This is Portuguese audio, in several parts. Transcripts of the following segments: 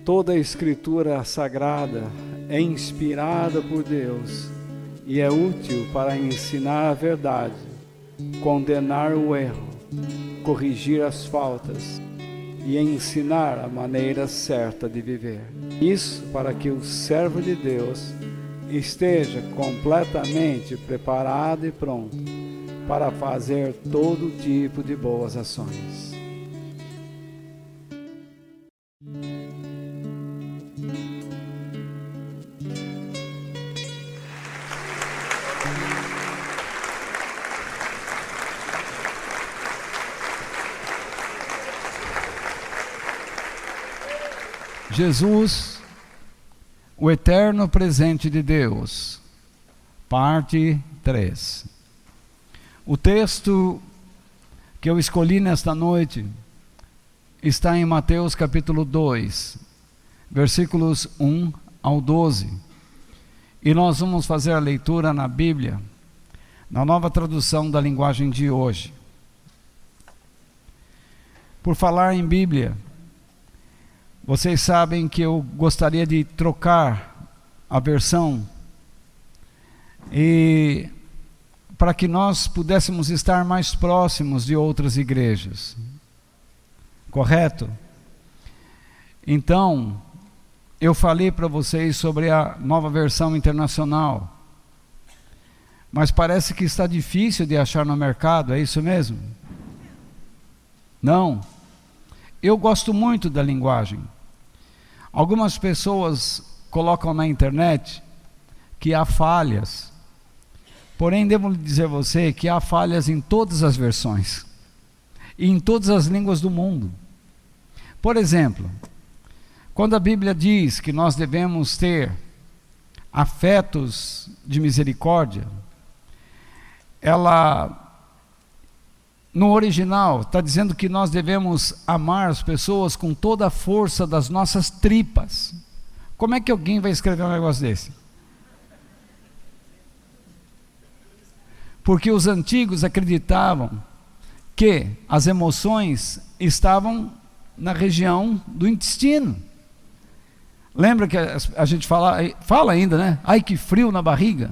Toda a Escritura Sagrada é inspirada por Deus e é útil para ensinar a verdade, condenar o erro, corrigir as faltas e ensinar a maneira certa de viver. Isso para que o servo de Deus esteja completamente preparado e pronto para fazer todo tipo de boas ações. Jesus, o eterno presente de Deus, parte 3. O texto que eu escolhi nesta noite está em Mateus capítulo 2, versículos 1 ao 12. E nós vamos fazer a leitura na Bíblia, na nova tradução da linguagem de hoje. Por falar em Bíblia, vocês sabem que eu gostaria de trocar a versão e para que nós pudéssemos estar mais próximos de outras igrejas. Correto? Então, eu falei para vocês sobre a nova versão internacional, mas parece que está difícil de achar no mercado, é isso mesmo? Não. Eu gosto muito da linguagem. Algumas pessoas colocam na internet que há falhas, porém devo dizer a você que há falhas em todas as versões e em todas as línguas do mundo. Por exemplo, quando a Bíblia diz que nós devemos ter afetos de misericórdia, ela no original está dizendo que nós devemos amar as pessoas com toda a força das nossas tripas. Como é que alguém vai escrever um negócio desse? Porque os antigos acreditavam que as emoções estavam na região do intestino. Lembra que a gente fala ainda, né? Ai, que frio na barriga,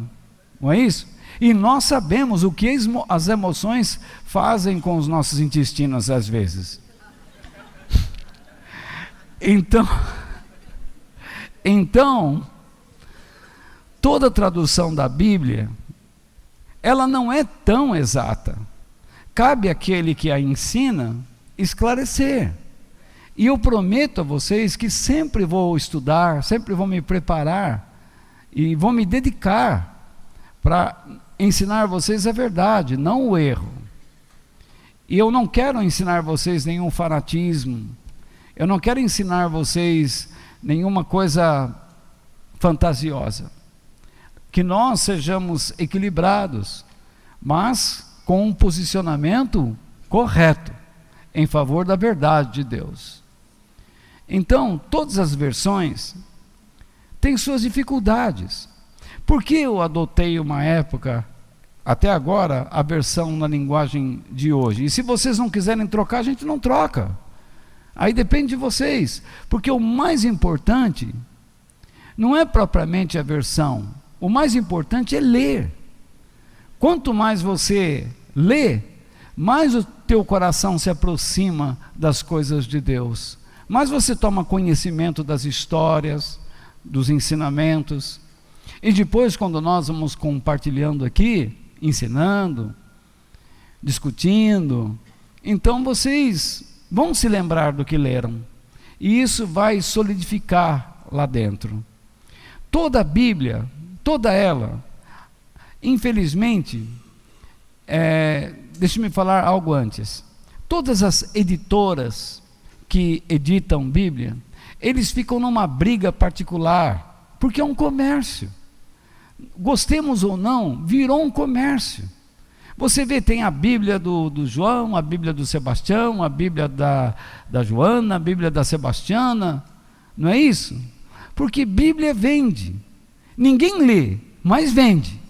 não é isso? E nós sabemos o que as emoções fazem com os nossos intestinos às vezes. Então, toda tradução da Bíblia, ela não é tão exata. Cabe àquele que a ensina esclarecer. E eu prometo a vocês que sempre vou estudar, sempre vou me preparar e vou me dedicar para ensinar vocês a verdade, não o erro. E eu não quero ensinar vocês nenhum fanatismo, eu não quero ensinar vocês nenhuma coisa fantasiosa. Que nós sejamos equilibrados, mas com um posicionamento correto, em favor da verdade de Deus. Então, todas as versões têm suas dificuldades. Por que eu adotei uma época, até agora, a versão na linguagem de hoje? E se vocês não quiserem trocar, a gente não troca. Aí depende de vocês. Porque o mais importante não é propriamente a versão. O mais importante é ler. Quanto mais você lê, mais o teu coração se aproxima das coisas de Deus. Mais você toma conhecimento das histórias, dos ensinamentos. E depois, quando nós vamos compartilhando aqui, ensinando, discutindo, então vocês vão se lembrar do que leram. E isso vai solidificar lá dentro. Toda a Bíblia, toda ela, infelizmente, deixe-me falar algo antes. Todas as editoras que editam Bíblia, eles ficam numa briga particular, porque é um comércio. gostemos ou não, virou um comércio. Você vê, tem a Bíblia do João, a Bíblia do Sebastião, a Bíblia da Joana, a Bíblia da Sebastiana, não é isso? Porque Bíblia vende, ninguém lê, mas vende.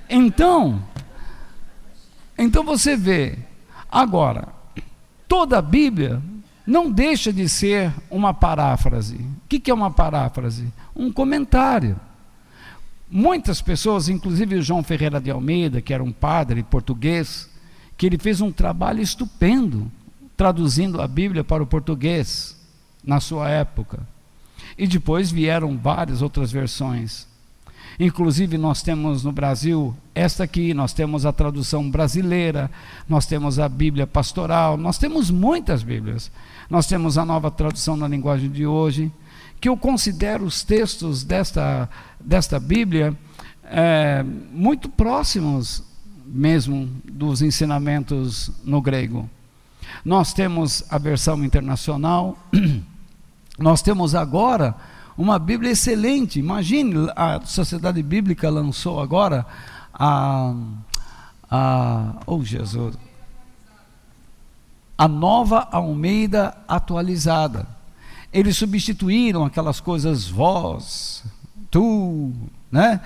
Então você vê, agora, toda a Bíblia não deixa de ser uma paráfrase. O que é uma paráfrase? Um comentário. Muitas pessoas, inclusive o João Ferreira de Almeida, que era um padre português, que ele fez um trabalho estupendo, traduzindo a Bíblia para o português, na sua época. E depois vieram várias outras versões. Inclusive nós temos no Brasil esta aqui, nós temos a tradução brasileira, nós temos a Bíblia pastoral, nós temos muitas Bíblias. Nós temos a nova tradução na linguagem de hoje, que eu considero os textos desta Bíblia muito próximos mesmo dos ensinamentos no grego. Nós temos a versão internacional, nós temos agora uma Bíblia excelente. Imagine, a Sociedade Bíblica lançou agora Jesus, a Nova Almeida atualizada. Eles substituíram aquelas coisas vós, tu, né?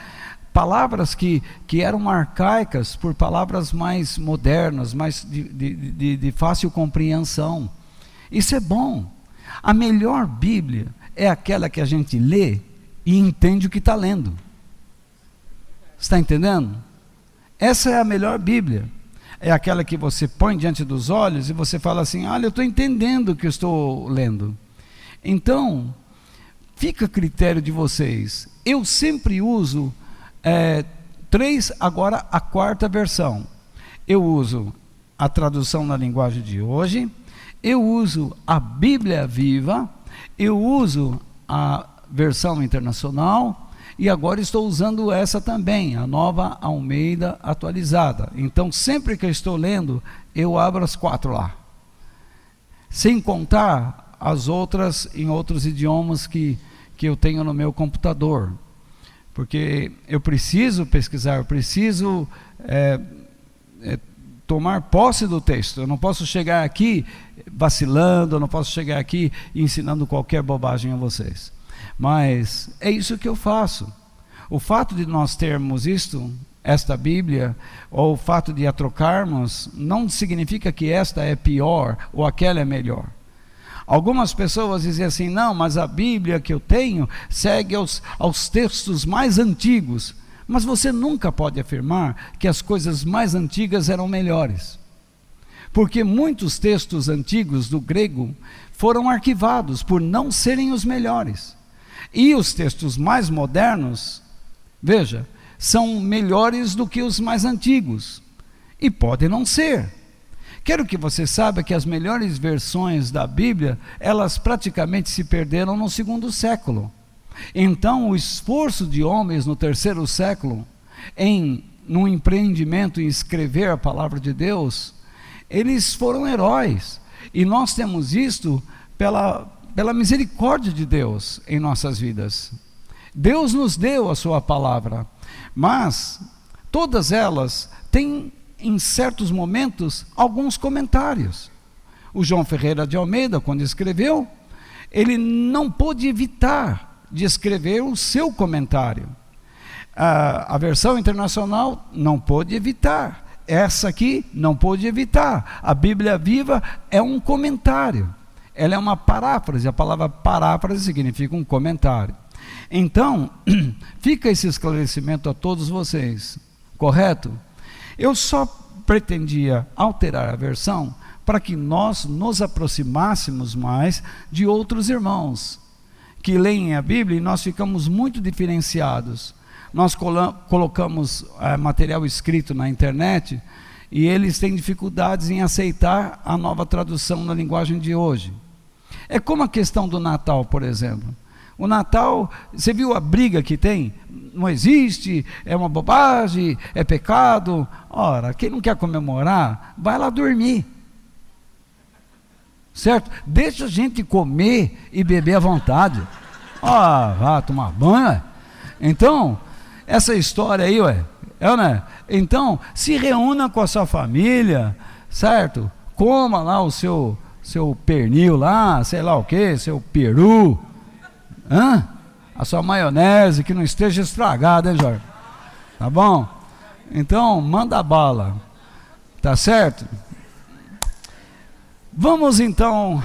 Palavras que eram arcaicas por palavras mais modernas, mais de fácil compreensão. Isso é bom. A melhor Bíblia é aquela que a gente lê e entende o que está lendo. Está entendendo? Essa é a melhor Bíblia. É aquela que você põe diante dos olhos e você fala assim: olha, eu estou entendendo o que eu estou lendo. Então, fica a critério de vocês. Eu sempre uso agora a quarta versão. Eu uso a tradução na linguagem de hoje, eu uso a Bíblia Viva, eu uso a versão internacional e agora estou usando essa também, a Nova Almeida atualizada. Então, sempre que eu estou lendo, eu abro as 4 lá, sem contar as outras em outros idiomas que eu tenho no meu computador, porque eu preciso pesquisar, eu preciso tomar posse do texto. Eu não posso chegar aqui vacilando, eu não posso chegar aqui ensinando qualquer bobagem a vocês. Mas é isso que eu faço. O fato de nós termos esta Bíblia, ou o fato de a trocarmos, não significa que esta é pior ou aquela é melhor. Algumas pessoas dizem assim: não, mas a Bíblia que eu tenho segue aos textos mais antigos. Mas você nunca pode afirmar que as coisas mais antigas eram melhores, porque muitos textos antigos do grego foram arquivados por não serem os melhores, e os textos mais modernos, veja, são melhores do que os mais antigos, e podem não ser. Quero que você saiba que as melhores versões da Bíblia, elas praticamente se perderam no 2º século. Então, o esforço de homens no 3º século, num empreendimento em escrever a palavra de Deus, eles foram heróis. E nós temos isto pela misericórdia de Deus em nossas vidas. Deus nos deu a sua palavra, mas todas elas têm, em certos momentos, alguns comentários. O João Ferreira de Almeida, quando escreveu, ele não pôde evitar de escrever o seu comentário. A versão internacional não pôde evitar. Essa aqui não pôde evitar. A Bíblia Viva é um comentário. Ela é uma paráfrase. A palavra paráfrase significa um comentário. Então, fica esse esclarecimento a todos vocês, correto? Eu só pretendia alterar a versão para que nós nos aproximássemos mais de outros irmãos que leem a Bíblia, e nós ficamos muito diferenciados. Nós colocamos material escrito na internet e eles têm dificuldades em aceitar a nova tradução na linguagem de hoje. É como a questão do Natal, por exemplo. O Natal, você viu a briga que tem? Não existe, é uma bobagem, é pecado. Ora, quem não quer comemorar, vai lá dormir. Certo? Deixa a gente comer e beber à vontade. Vá tomar banho. Então, essa história aí, né? Então, se reúna com a sua família, certo? Coma lá o seu pernil lá, sei lá o que, seu peru, a sua maionese, que não esteja estragada, hein, Jorge? Tá bom? Então, manda bala, tá certo? Vamos então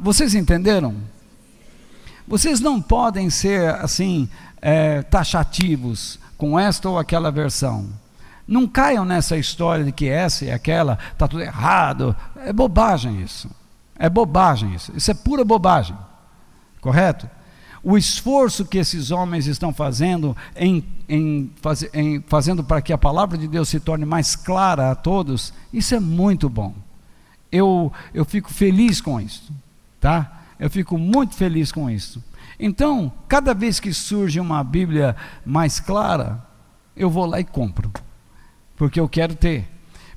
vocês entenderam? Vocês não podem ser assim taxativos com esta ou aquela versão. Não caiam nessa história de que essa e aquela está tudo errado. É bobagem isso. É bobagem isso. Isso é pura bobagem. Correto? O esforço que esses homens estão fazendo fazendo para que a palavra de Deus se torne mais clara a todos, isso é muito bom. Eu fico feliz com isso, tá? Eu fico muito feliz com isso. Então, cada vez que surge uma Bíblia mais clara, eu vou lá e compro, porque eu quero ter,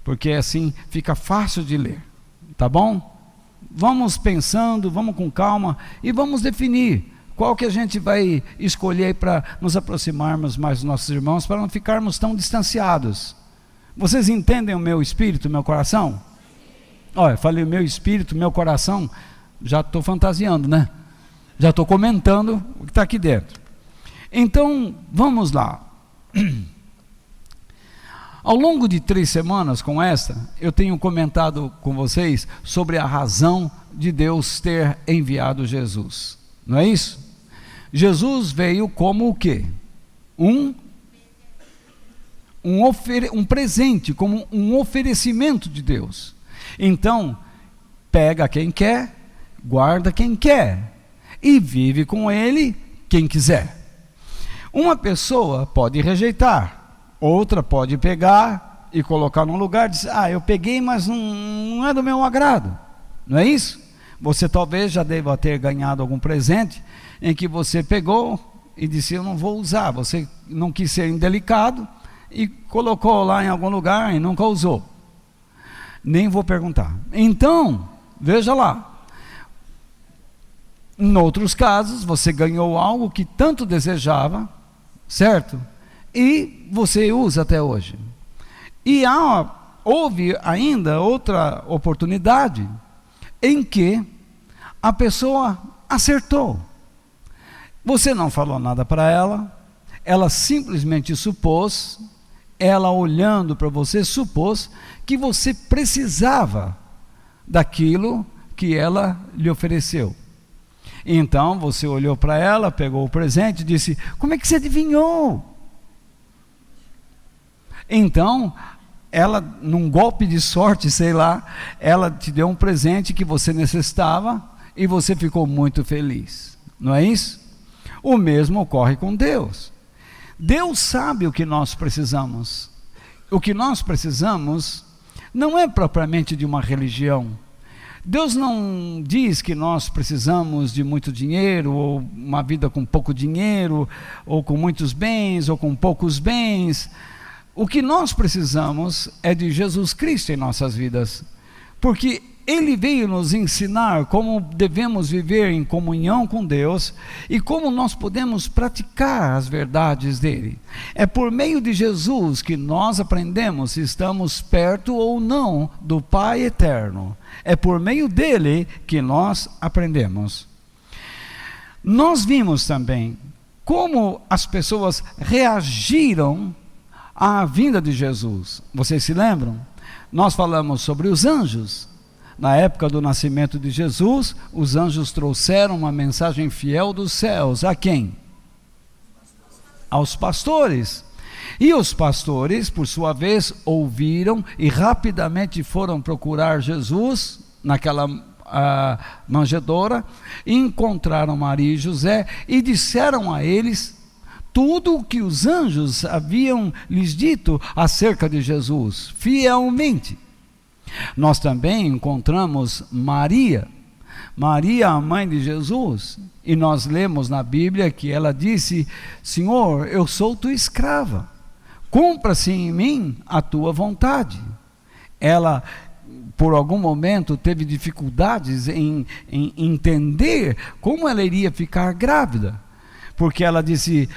porque assim fica fácil de ler, tá bom? Vamos pensando, vamos com calma e vamos definir qual que a gente vai escolher para nos aproximarmos mais dos nossos irmãos, para não ficarmos tão distanciados. Vocês entendem o meu espírito, o meu coração? Olha, falei meu espírito, meu coração, já estou fantasiando, né? Já estou comentando o que está aqui dentro. Então, vamos lá. Ao longo de 3 semanas com esta, eu tenho comentado com vocês sobre a razão de Deus ter enviado Jesus. Não é isso? Jesus veio como o quê? Um presente, como um oferecimento de Deus. Então, pega quem quer, guarda quem quer, e vive com ele quem quiser. Uma pessoa pode rejeitar, outra pode pegar e colocar num lugar e dizer, eu peguei, mas não é do meu agrado. Não é isso? Você talvez já deva ter ganhado algum presente em que você pegou e disse, eu não vou usar. Você não quis ser indelicado e colocou lá em algum lugar e nunca usou. Nem vou perguntar. Então, veja lá. Em outros casos, você ganhou algo que tanto desejava, certo? E você usa até hoje. E houve ainda outra oportunidade em que a pessoa acertou. Você não falou nada para ela simplesmente supôs, ela olhando para você supôs que você precisava daquilo que ela lhe ofereceu. Então você olhou para ela, pegou o presente e disse, como é que você adivinhou? Então, ela, num golpe de sorte, sei lá, ela te deu um presente que você necessitava e você ficou muito feliz. Não é isso? O mesmo ocorre com Deus. Deus sabe o que nós precisamos. O que nós precisamos não é propriamente de uma religião. Deus não diz que nós precisamos de muito dinheiro, ou uma vida com pouco dinheiro, ou com muitos bens, ou com poucos bens. O que nós precisamos é de Jesus Cristo em nossas vidas, porque Ele veio nos ensinar como devemos viver em comunhão com Deus e como nós podemos praticar as verdades dele. É por meio de Jesus que nós aprendemos se estamos perto ou não do Pai eterno. É por meio dele que nós aprendemos. Nós vimos também como as pessoas reagiram à vinda de Jesus. Vocês se lembram? Nós falamos sobre os anjos. Na época do nascimento de Jesus, os anjos trouxeram uma mensagem fiel dos céus. A quem? Aos pastores. E os pastores, por sua vez, ouviram e rapidamente foram procurar Jesus naquela manjedoura, encontraram Maria e José e disseram a eles tudo o que os anjos haviam lhes dito acerca de Jesus, fielmente. Nós também encontramos Maria, a mãe de Jesus, e nós lemos na Bíblia que ela disse: Senhor, eu sou tua escrava, cumpra-se em mim a tua vontade. Ela, por algum momento, teve dificuldades em entender como ela iria ficar grávida, porque ela disse: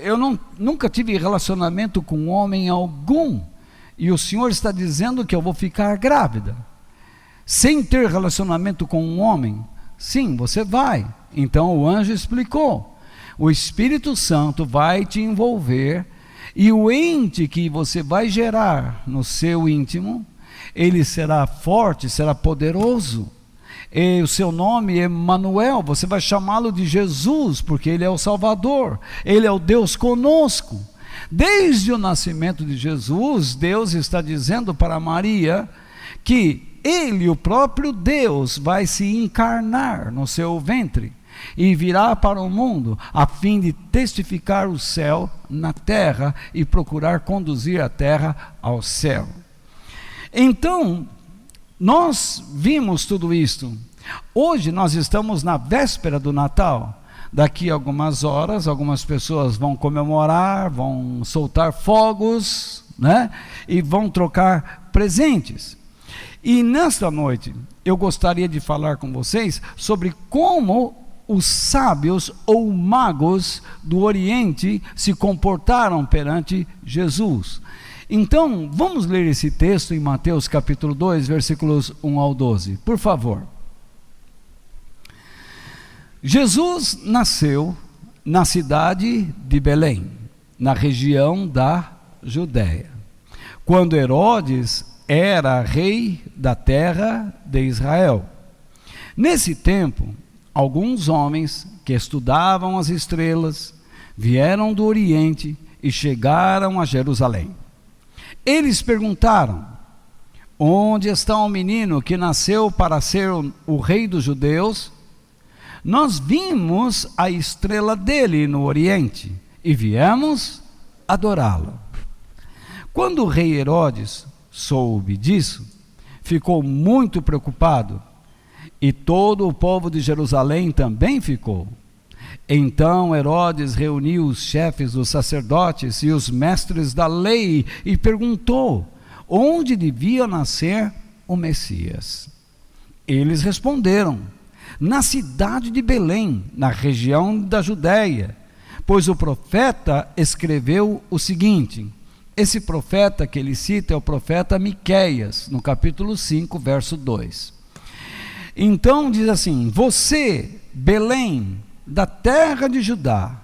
eu nunca tive relacionamento com homem algum, e o Senhor está dizendo que eu vou ficar grávida, sem ter relacionamento com um homem? Sim, você vai. Então o anjo explicou, o Espírito Santo vai te envolver, e o ente que você vai gerar no seu íntimo, ele será forte, será poderoso, e o seu nome é Emanuel, você vai chamá-lo de Jesus, porque ele é o Salvador, ele é o Deus conosco. Desde o nascimento de Jesus, Deus está dizendo para Maria que ele, o próprio Deus, vai se encarnar no seu ventre e virá para o mundo a fim de testificar o céu na terra e procurar conduzir a terra ao céu. Então, nós vimos tudo isto. Hoje nós estamos na véspera do Natal. Daqui a algumas horas, algumas pessoas vão comemorar, vão soltar fogos, né? E vão trocar presentes. E nesta noite, eu gostaria de falar com vocês sobre como os sábios ou magos do Oriente se comportaram perante Jesus. Então, vamos ler esse texto em Mateus capítulo 2, versículos 1 ao 12, por favor. Jesus nasceu na cidade de Belém, na região da Judéia, quando Herodes era rei da terra de Israel. Nesse tempo, alguns homens que estudavam as estrelas vieram do Oriente e chegaram a Jerusalém. Eles perguntaram: onde está o menino que nasceu para ser o rei dos judeus? Nós vimos a estrela dele no Oriente e viemos adorá-lo. Quando o rei Herodes soube disso, ficou muito preocupado, e todo o povo de Jerusalém também ficou. Então Herodes reuniu os chefes dos sacerdotes e os mestres da lei e perguntou onde devia nascer o Messias. Eles responderam: na cidade de Belém, na região da Judéia, pois o profeta escreveu o seguinte. Esse profeta que ele cita é o profeta Miqueias, no capítulo 5, verso 2. Então diz assim: você, Belém, da terra de Judá,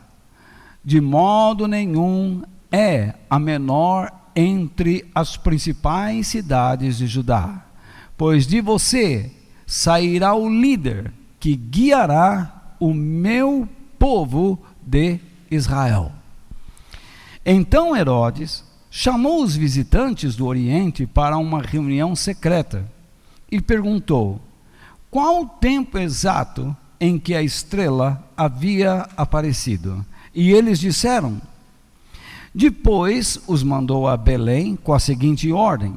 de modo nenhum é a menor entre as principais cidades de Judá, pois de você sairá o líder que guiará o meu povo de Israel. Então Herodes chamou os visitantes do Oriente para uma reunião secreta e perguntou qual o tempo exato em que a estrela havia aparecido. E eles disseram. Depois os mandou a Belém com a seguinte ordem: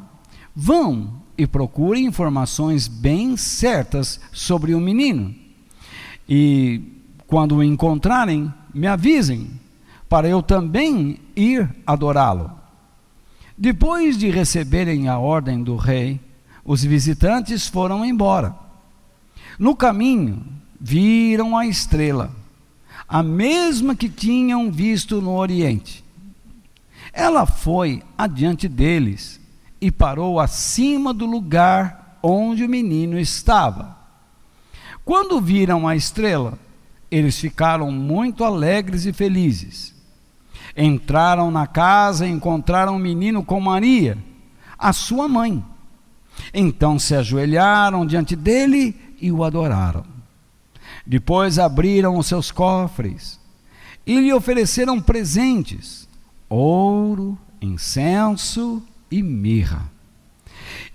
vão e procurem informações bem certas sobre o menino, e quando o encontrarem, me avisem, para eu também ir adorá-lo. Depois de receberem a ordem do rei, os visitantes foram embora. No caminho, viram a estrela, a mesma que tinham visto no Oriente. Ela foi adiante deles e parou acima do lugar onde o menino estava. Quando viram a estrela, eles ficaram muito alegres e felizes. Entraram na casa e encontraram o menino com Maria, a sua mãe. Então se ajoelharam diante dele e o adoraram. Depois abriram os seus cofres e lhe ofereceram presentes: ouro, incenso e mirra.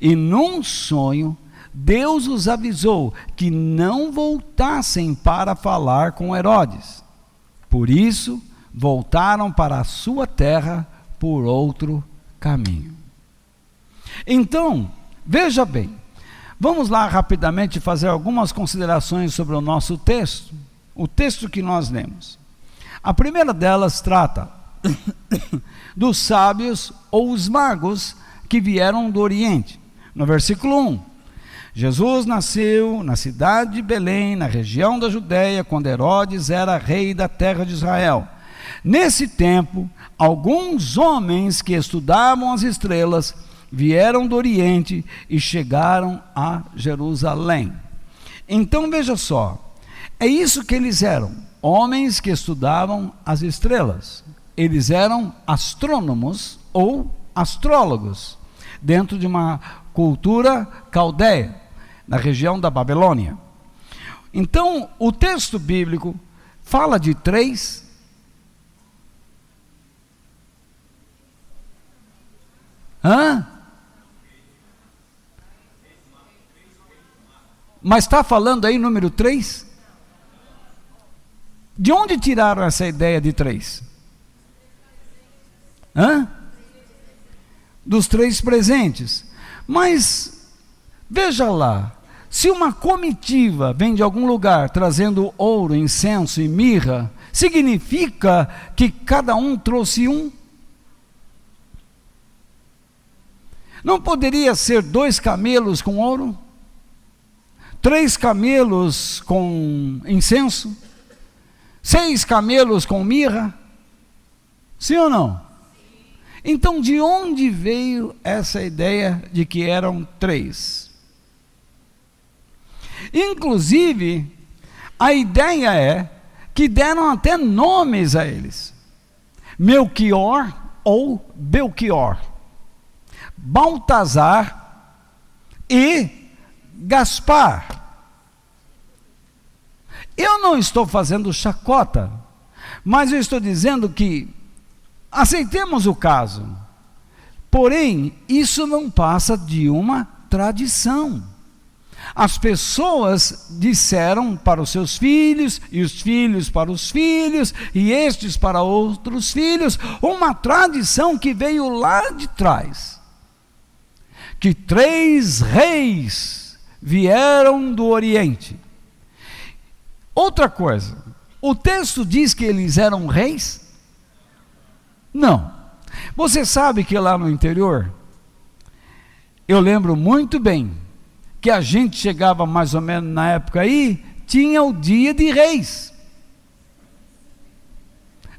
E num sonho, Deus os avisou que não voltassem para falar com Herodes. Por isso, voltaram para a sua terra por outro caminho. Então, veja bem, vamos lá rapidamente fazer algumas considerações sobre o nosso texto, o texto que nós lemos. A primeira delas trata dos sábios ou os magos que vieram do Oriente. No versículo 1, Jesus nasceu na cidade de Belém, na região da Judéia, quando Herodes era rei da terra de Israel. Nesse tempo, alguns homens que estudavam as estrelas vieram do Oriente e chegaram a Jerusalém. Então veja só, é isso que eles eram, homens que estudavam as estrelas. Eles eram astrônomos ou astrólogos, dentro de uma cultura caldeia, na região da Babilônia. Então, o texto bíblico fala de 3. Mas está falando aí número 3? De onde tiraram essa ideia de 3? Dos 3 presentes. Mas, veja lá, se uma comitiva vem de algum lugar trazendo ouro, incenso e mirra, significa que cada um trouxe um? Não poderia ser 2 camelos com ouro? 3 camelos com incenso? 6 camelos com mirra? Sim ou não? Então, de onde veio essa ideia de que eram 3? Inclusive, a ideia é que deram até nomes a eles: Melquior ou Belquior, Baltazar e Gaspar. Eu não estou fazendo chacota, mas eu estou dizendo que aceitemos o caso, porém, isso não passa de uma tradição. As pessoas disseram para os seus filhos, e os filhos para os filhos, e estes para outros filhos, uma tradição que veio lá de trás, que 3 reis vieram do Oriente. Outra coisa, o texto diz que eles eram reis? Não. Você sabe que lá no interior, eu lembro muito bem, que a gente chegava mais ou menos na época aí, tinha o dia de reis,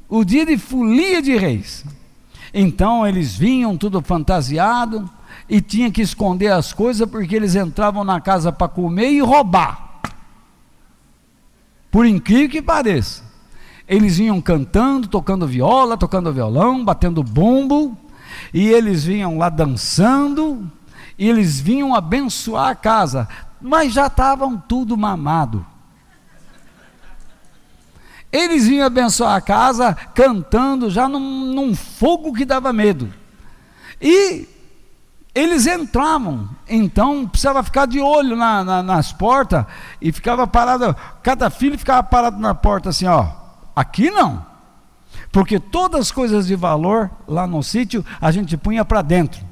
o dia de folia de reis. Então eles vinham tudo fantasiado, e tinha que esconder as coisas, porque eles entravam na casa para comer e roubar. Por incrível que pareça, eles vinham cantando, tocando viola, tocando violão, batendo bumbo, e eles vinham lá dançando, e eles vinham abençoar a casa, mas já estavam tudo mamado. Eles vinham abençoar a casa, cantando, já num fogo que dava medo. E eles entravam, então precisava ficar de olho nas portas, e ficava parado, cada filho ficava parado na porta assim, ó, aqui não, porque todas as coisas de valor lá no sítio, a gente punha para dentro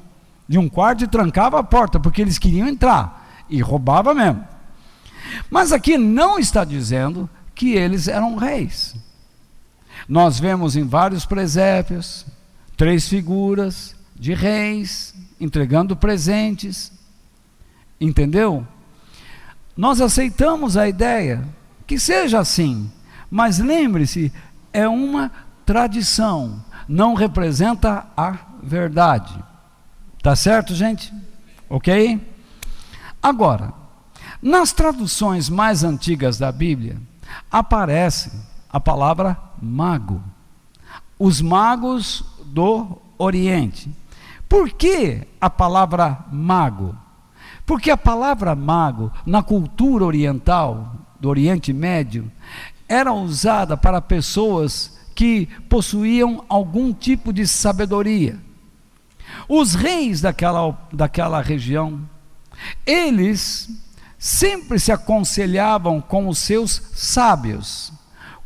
de um quarto e trancava a porta, porque eles queriam entrar, e roubava mesmo. Mas aqui não está dizendo que eles eram reis. Nós vemos em vários presépios, 3 figuras de reis, entregando presentes, entendeu? Nós aceitamos a ideia, que seja assim, mas lembre-se, é uma tradição, não representa a verdade. Tá certo, gente? Ok? Agora, nas traduções mais antigas da Bíblia, aparece a palavra mago. Os magos do Oriente. Por que a palavra mago? Porque a palavra mago, na cultura oriental, do Oriente Médio, era usada para pessoas que possuíam algum tipo de sabedoria. Os reis daquela região, eles sempre se aconselhavam com os seus sábios,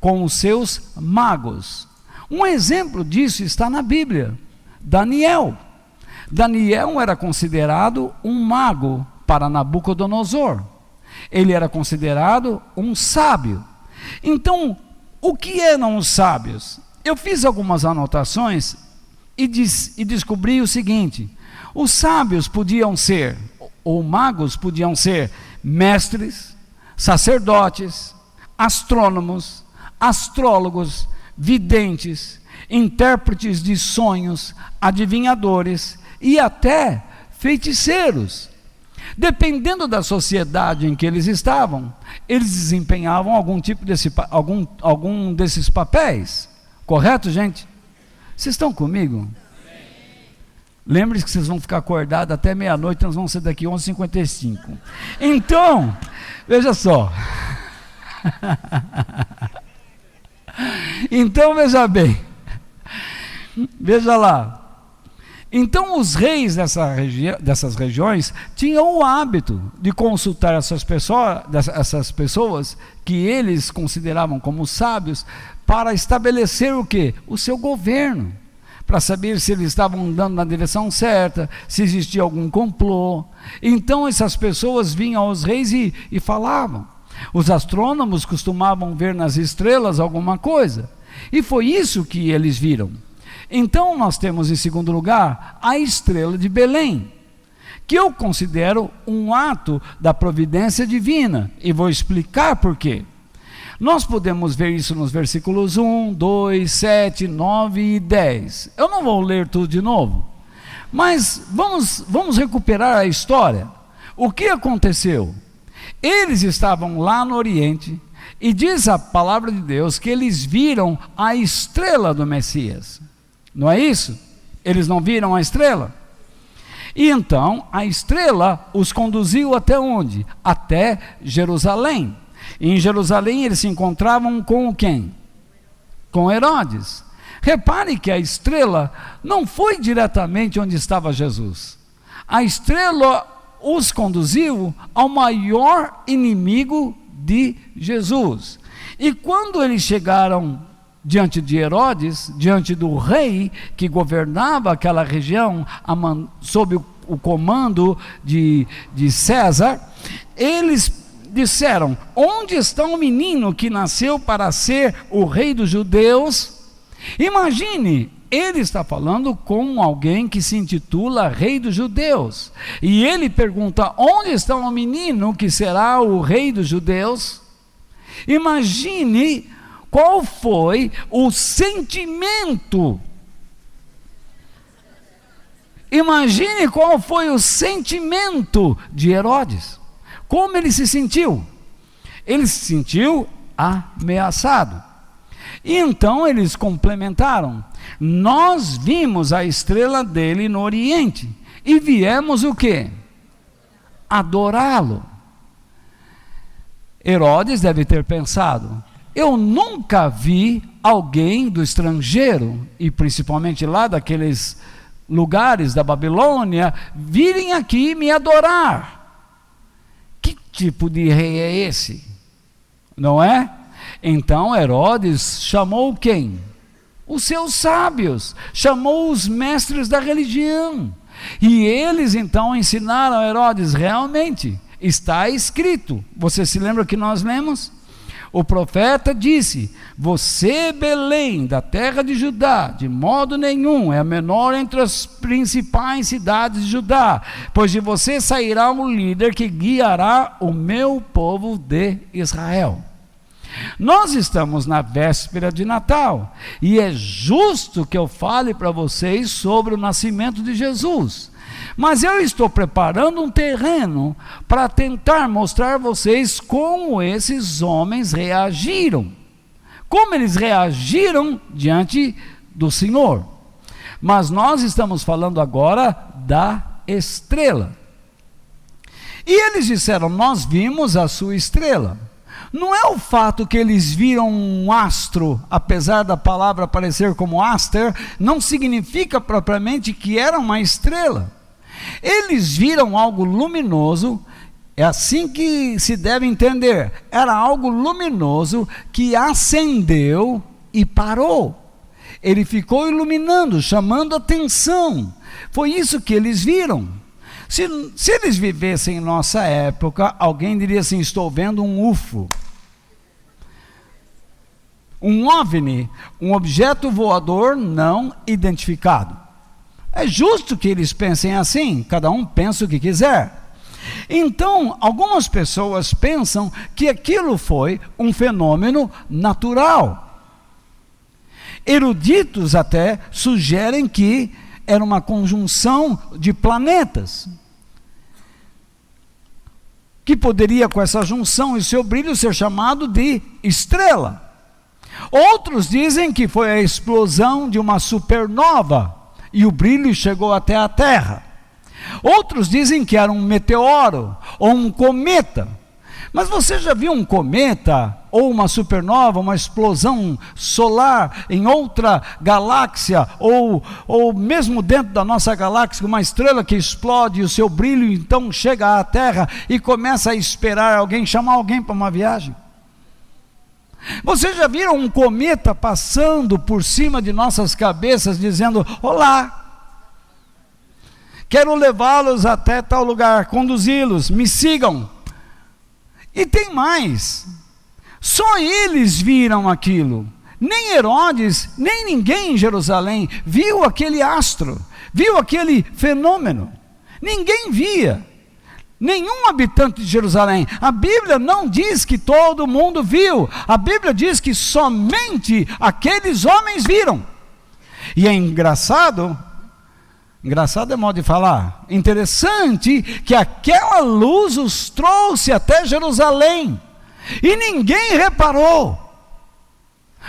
com os seus magos. Um exemplo disso está na Bíblia. Daniel era considerado um mago para Nabucodonosor. Ele era considerado um sábio. Então, o que eram os sábios? Eu fiz algumas anotações e descobri o seguinte: os sábios podiam ser, ou magos podiam ser, mestres, sacerdotes, astrônomos, astrólogos, videntes, intérpretes de sonhos, adivinhadores e até feiticeiros. Dependendo da sociedade em que eles estavam, eles desempenhavam algum desses papéis. Correto, gente? Vocês estão comigo? Lembre-se que vocês vão ficar acordados até meia-noite, nós vamos ser daqui 11h55. Então, veja só. Então, veja bem. Veja lá. Então, os reis dessas regiões tinham o hábito de consultar essas pessoas que eles consideravam como sábios para estabelecer o quê? O seu governo. Para saber se eles estavam andando na direção certa, se existia algum complô. Então essas pessoas vinham aos reis e falavam. Os astrônomos costumavam ver nas estrelas alguma coisa, e foi isso que eles viram. Então nós temos em segundo lugar a estrela de Belém, que eu considero um ato da providência divina, e vou explicar por quê. Nós podemos ver isso nos versículos 1, 2, 7, 9 e 10. Eu não vou ler tudo de novo, mas vamos recuperar a história. O que aconteceu? Eles estavam lá no Oriente, e diz a palavra de Deus que eles viram a estrela do Messias. Não é isso? Eles não viram a estrela? E então a estrela os conduziu até onde? Até Jerusalém. E em Jerusalém eles se encontravam com quem? Com Herodes. Repare que a estrela não foi diretamente onde estava Jesus. A estrela os conduziu ao maior inimigo de Jesus. E quando eles chegaram diante de Herodes, diante do rei que governava aquela região sob o comando de César, eles disseram: onde está o menino que nasceu para ser o rei dos judeus? Imagine, ele está falando com alguém que se intitula rei dos judeus, e ele pergunta: onde está o menino que será o rei dos judeus? Imagine qual foi o sentimento. Imagine qual foi o sentimento de Herodes. Como ele se sentiu? Ele se sentiu ameaçado. E então eles complementaram: nós vimos a estrela dele no Oriente e viemos o quê? Adorá-lo. Herodes deve ter pensado: eu nunca vi alguém do estrangeiro, e principalmente lá daqueles lugares da Babilônia, virem aqui me adorar. Que tipo de rei é esse? Não é? Então Herodes chamou quem? Os seus sábios, chamou os mestres da religião, e eles então ensinaram a Herodes: realmente está escrito. Você se lembra que nós lemos? O profeta disse: você, Belém, da terra de Judá, de modo nenhum é a menor entre as principais cidades de Judá, pois de você sairá um líder que guiará o meu povo de Israel. Nós estamos na véspera de Natal, e é justo que eu fale para vocês sobre o nascimento de Jesus. Mas eu estou preparando um terreno para tentar mostrar a vocês como esses homens reagiram. Como eles reagiram diante do Senhor. Mas nós estamos falando agora da estrela. E eles disseram: nós vimos a sua estrela. Não é o fato que eles viram um astro, apesar da palavra aparecer como aster, não significa propriamente que era uma estrela. Eles viram algo luminoso, é assim que se deve entender. Era algo luminoso que acendeu e parou. Ele ficou iluminando, chamando atenção. Foi isso que eles viram. Se eles vivessem em nossa época, alguém diria assim: estou vendo um UFO. Um OVNI, um objeto voador não identificado. É justo que eles pensem assim, cada um pensa o que quiser. Então, algumas pessoas pensam que aquilo foi um fenômeno natural. Eruditos até sugerem que era uma conjunção de planetas, que poderia, com essa junção e seu brilho, ser chamado de estrela. Outros dizem que foi a explosão de uma supernova e o brilho chegou até a Terra. Outros dizem que era um meteoro ou um cometa. Mas você já viu um cometa ou uma supernova, uma explosão solar em outra galáxia, ou mesmo dentro da nossa galáxia, uma estrela que explode e o seu brilho então chega à Terra e começa a esperar alguém, chamar alguém para uma viagem? Vocês já viram um cometa passando por cima de nossas cabeças dizendo: olá, quero levá-los até tal lugar, conduzi-los, me sigam? E tem mais, só eles viram aquilo, nem Herodes, nem ninguém em Jerusalém viu aquele astro, viu aquele fenômeno, ninguém via, nenhum habitante de Jerusalém. A Bíblia não diz que todo mundo viu, a Bíblia diz que somente aqueles homens viram. E é engraçado é modo de falar, interessante, que aquela luz os trouxe até Jerusalém, e ninguém reparou.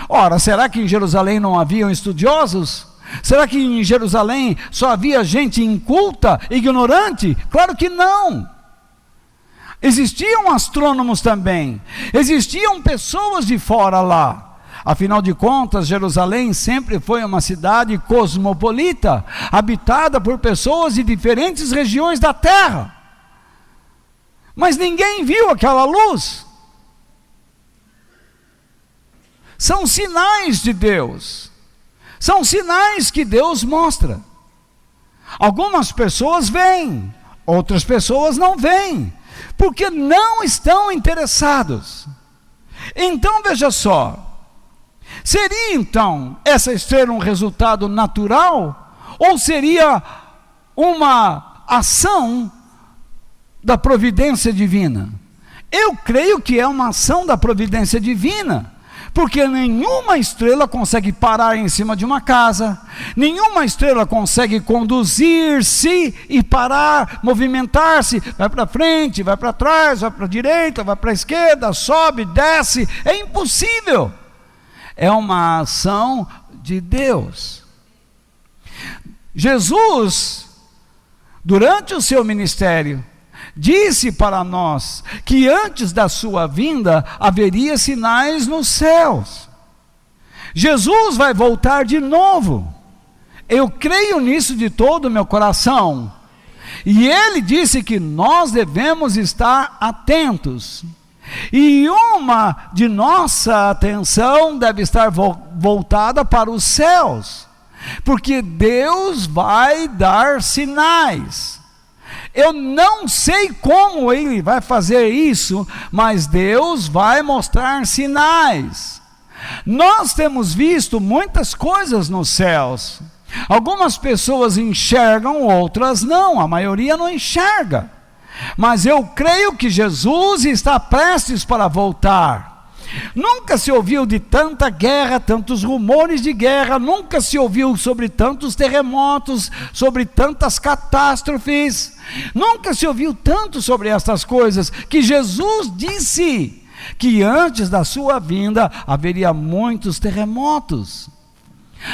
Ora, será que em Jerusalém não haviam estudiosos? Será que em Jerusalém só havia gente inculta, ignorante? Claro que não. Existiam astrônomos também, existiam pessoas de fora lá. Afinal de contas, Jerusalém sempre foi uma cidade cosmopolita, habitada por pessoas de diferentes regiões da terra. Mas ninguém viu aquela luz. São sinais de Deus, são sinais que Deus mostra. Algumas pessoas veem, outras pessoas não veem, porque não estão interessados. Então veja só, seria então essa estrela um resultado natural, ou seria uma ação da providência divina? Eu creio que é uma ação da providência divina, porque nenhuma estrela consegue parar em cima de uma casa, nenhuma estrela consegue conduzir-se e parar, movimentar-se, vai para frente, vai para trás, vai para a direita, vai para a esquerda, sobe, desce, é impossível. É uma ação de Deus. Jesus, durante o seu ministério, disse para nós que antes da sua vinda haveria sinais nos céus. Jesus vai voltar de novo. Eu creio nisso de todo o meu coração. E ele disse que nós devemos estar atentos. E uma de nossa atenção deve estar voltada para os céus, porque Deus vai dar sinais. Eu não sei como ele vai fazer isso, mas Deus vai mostrar sinais. Nós temos visto muitas coisas nos céus. Algumas pessoas enxergam, outras não, a maioria não enxerga. Mas eu creio que Jesus está prestes para voltar. Nunca se ouviu de tanta guerra, tantos rumores de guerra, nunca se ouviu sobre tantos terremotos, sobre tantas catástrofes, nunca se ouviu tanto sobre estas coisas, que Jesus disse que antes da sua vinda haveria muitos terremotos,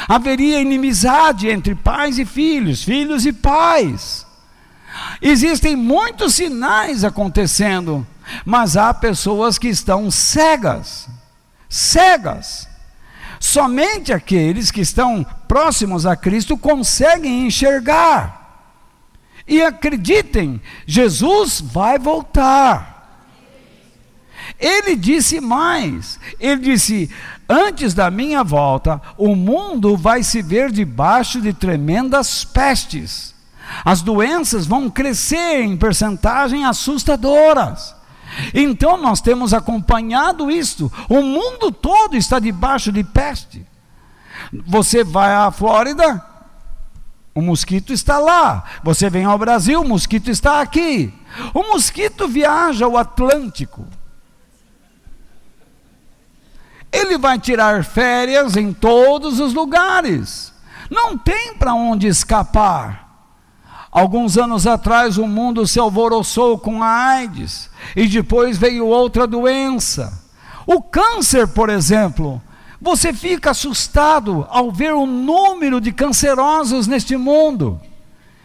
haveria inimizade entre pais e filhos, filhos e pais. Existem muitos sinais acontecendo, mas há pessoas que estão cegas. Somente aqueles que estão próximos a Cristo conseguem enxergar. E acreditem, Jesus vai voltar. Ele disse mais, ele disse: antes da minha volta, o mundo vai se ver debaixo de tremendas pestes. As doenças vão crescer em percentagem assustadoras. Então nós temos acompanhado isto. O mundo todo está debaixo de peste. Você vai à Flórida, o mosquito está lá. Você vem ao Brasil, o mosquito está aqui. O mosquito viaja ao Atlântico. Ele vai tirar férias em todos os lugares. Não tem para onde escapar. Alguns anos atrás o mundo se alvoroçou com a AIDS, e depois veio outra doença. O câncer, por exemplo. Você fica assustado ao ver o número de cancerosos neste mundo.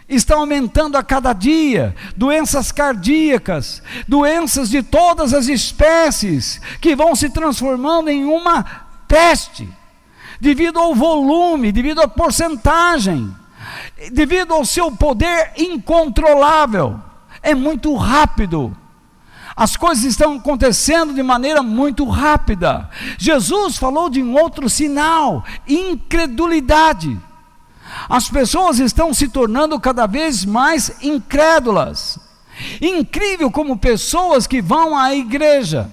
Está aumentando a cada dia. Doenças cardíacas, doenças de todas as espécies, que vão se transformando em uma peste, devido ao volume, devido à porcentagem, devido ao seu poder incontrolável. É muito rápido. As coisas estão acontecendo de maneira muito rápida. Jesus falou de um outro sinal: incredulidade. As pessoas estão se tornando cada vez mais incrédulas. Incrível como pessoas que vão à igreja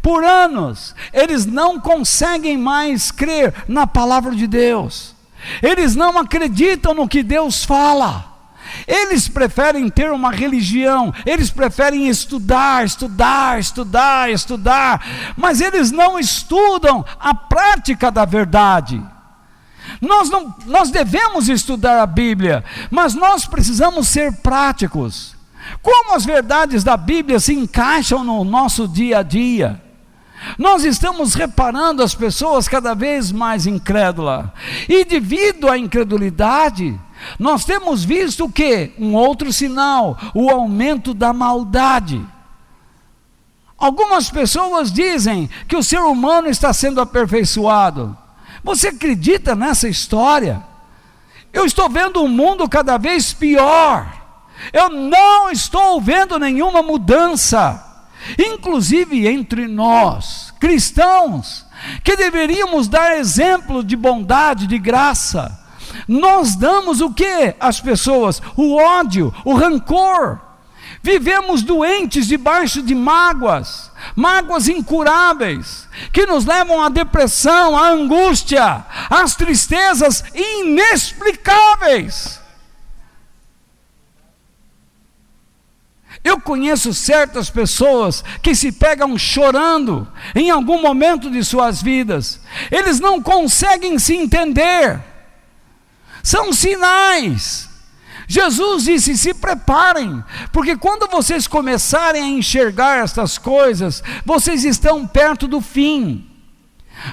por anos, eles não conseguem mais crer na palavra de Deus. Eles não acreditam no que Deus fala. Eles preferem ter uma religião, eles preferem estudar, mas eles não estudam a prática da verdade. Nós devemos estudar a Bíblia, mas nós precisamos ser práticos. Como as verdades da Bíblia se encaixam no nosso dia a dia? Nós estamos reparando as pessoas cada vez mais incrédulas, e devido à incredulidade, nós temos visto o quê? Um outro sinal: o aumento da maldade. Algumas pessoas dizem que o ser humano está sendo aperfeiçoado. Você acredita nessa história? Eu estou vendo um mundo cada vez pior. Eu não estou vendo nenhuma mudança. Inclusive entre nós, cristãos, que deveríamos dar exemplo de bondade, de graça, nós damos o que às pessoas? O ódio, o rancor. Vivemos doentes debaixo de mágoas incuráveis, que nos levam à depressão, à angústia, às tristezas inexplicáveis. Eu conheço certas pessoas que se pegam chorando em algum momento de suas vidas. Eles não conseguem se entender. São sinais. Jesus disse: se preparem, porque quando vocês começarem a enxergar estas coisas, vocês estão perto do fim.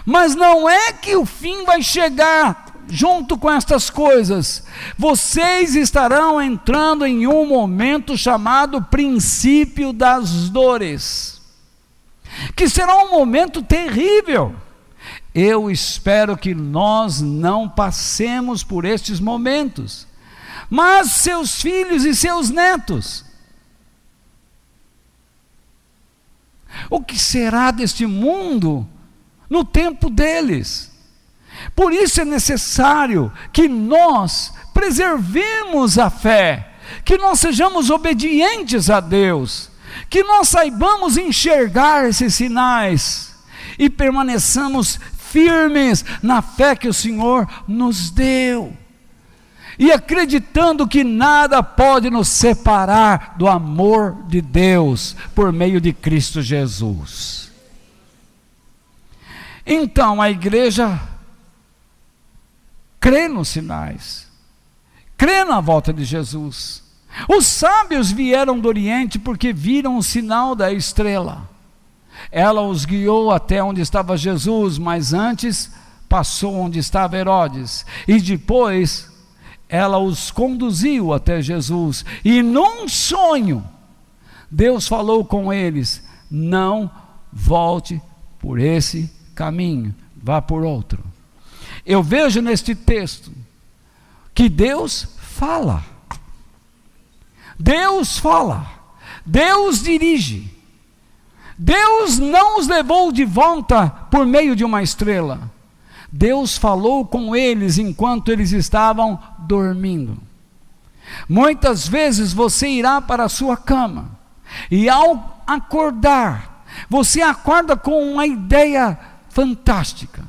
Mas não é que o fim vai chegar junto com estas coisas. Vocês estarão entrando em um momento chamado princípio das dores, que será um momento terrível. Eu espero que nós não passemos por estes momentos, mas seus filhos e seus netos. O que será deste mundo no tempo deles? Por isso é necessário que nós preservemos a fé, que nós sejamos obedientes a Deus, que nós saibamos enxergar esses sinais e permaneçamos firmes na fé que o Senhor nos deu, e acreditando que nada pode nos separar do amor de Deus por meio de Cristo Jesus. Então a igreja crê nos sinais, crê na volta de Jesus. Os sábios vieram do Oriente porque viram o sinal da estrela. Ela os guiou até onde estava Jesus, mas antes passou onde estava Herodes, e depois ela os conduziu até Jesus, e num sonho Deus falou com eles: não volte por esse caminho, vá por outro. Eu vejo neste texto que Deus fala, Deus dirige. Deus não os levou de volta por meio de uma estrela. Deus falou com eles enquanto eles estavam dormindo. Muitas vezes você irá para a sua cama, e ao acordar, você acorda com uma ideia fantástica,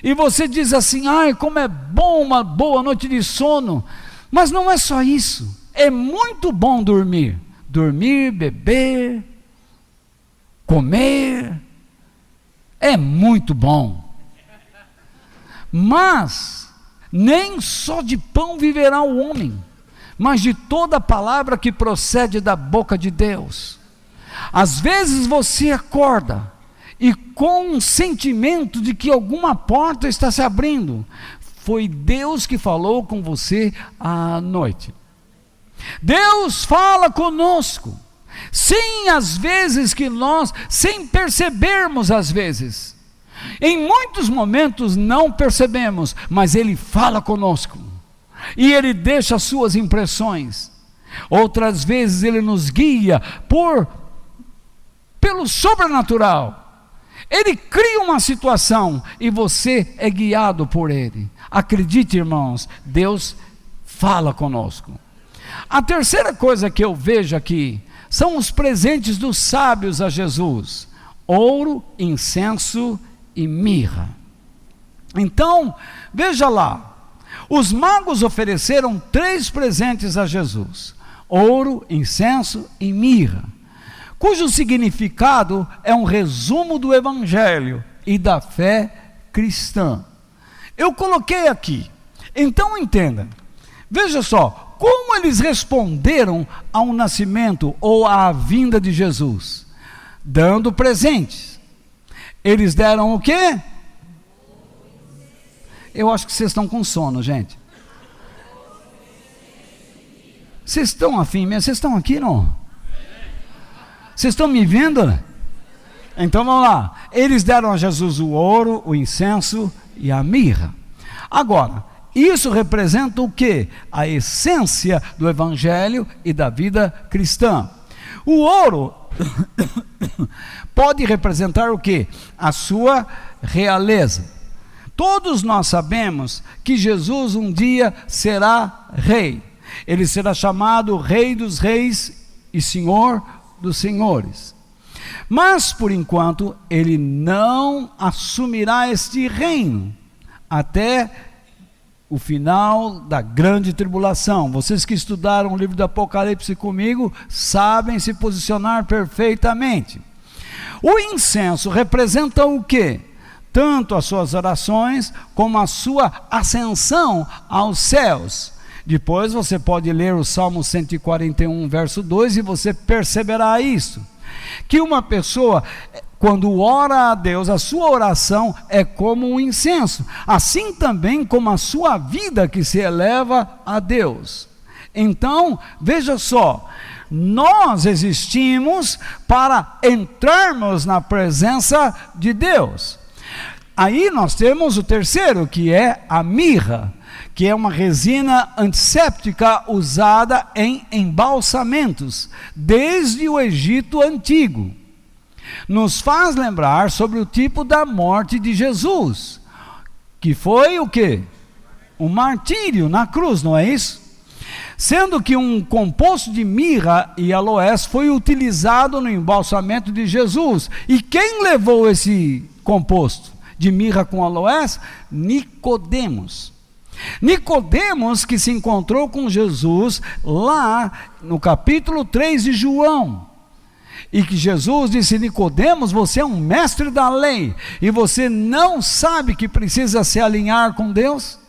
e você diz assim: ai, como é bom uma boa noite de sono. Mas não é só isso, é muito bom dormir, beber, comer, é muito bom. Mas nem só de pão viverá o homem, mas de toda palavra que procede da boca de Deus. Às vezes você acorda e com um sentimento de que alguma porta está se abrindo. Foi Deus que falou com você à noite. Deus fala conosco. Sim, às vezes que nós, sem percebermos às vezes, em muitos momentos não percebemos, mas Ele fala conosco. E Ele deixa as suas impressões. Outras vezes Ele nos guia pelo sobrenatural. Ele cria uma situação e você é guiado por Ele. Acredite, irmãos, Deus fala conosco. A terceira coisa que eu vejo aqui são os presentes dos sábios a Jesus: ouro, incenso e mirra. Então, veja lá, os magos ofereceram 3 presentes a Jesus: ouro, incenso e mirra, cujo significado é um resumo do Evangelho e da fé cristã. Eu coloquei aqui, então entenda, veja só, como eles responderam ao nascimento ou à vinda de Jesus? Dando presentes. Eles deram o quê? Eu acho que vocês estão com sono, gente. Vocês estão afim mesmo? Vocês estão aqui, não? Vocês estão me vendo? Então vamos lá. Eles deram a Jesus o ouro, o incenso e a mirra. Agora, isso representa o quê? A essência do Evangelho e da vida cristã. O ouro pode representar o quê? A sua realeza. Todos nós sabemos que Jesus um dia será rei. Ele será chamado Rei dos Reis e Senhor dos Senhores. Mas, por enquanto, ele não assumirá este reino até o final da grande tribulação. Vocês que estudaram o livro do Apocalipse comigo sabem se posicionar perfeitamente. O incenso representa o quê? Tanto as suas orações como a sua ascensão aos céus. Depois você pode ler o Salmo 141, verso 2, e você perceberá isso. Que uma pessoa, quando ora a Deus, a sua oração é como um incenso, assim também como a sua vida que se eleva a Deus. Então, veja só, nós existimos para entrarmos na presença de Deus. Aí nós temos o terceiro, que é a mirra, que é uma resina antisséptica usada em embalsamentos, desde o Egito antigo. Nos faz lembrar sobre o tipo da morte de Jesus, que foi o quê? Um martírio na cruz, não é isso? Sendo que um composto de mirra e aloés foi utilizado no embalsamento de Jesus. E quem levou esse composto de mirra com aloés? Nicodemos. Nicodemos, que se encontrou com Jesus lá no capítulo 3 de João, e que Jesus disse: Nicodemos, você é um mestre da lei, e você não sabe que precisa se alinhar com Deus?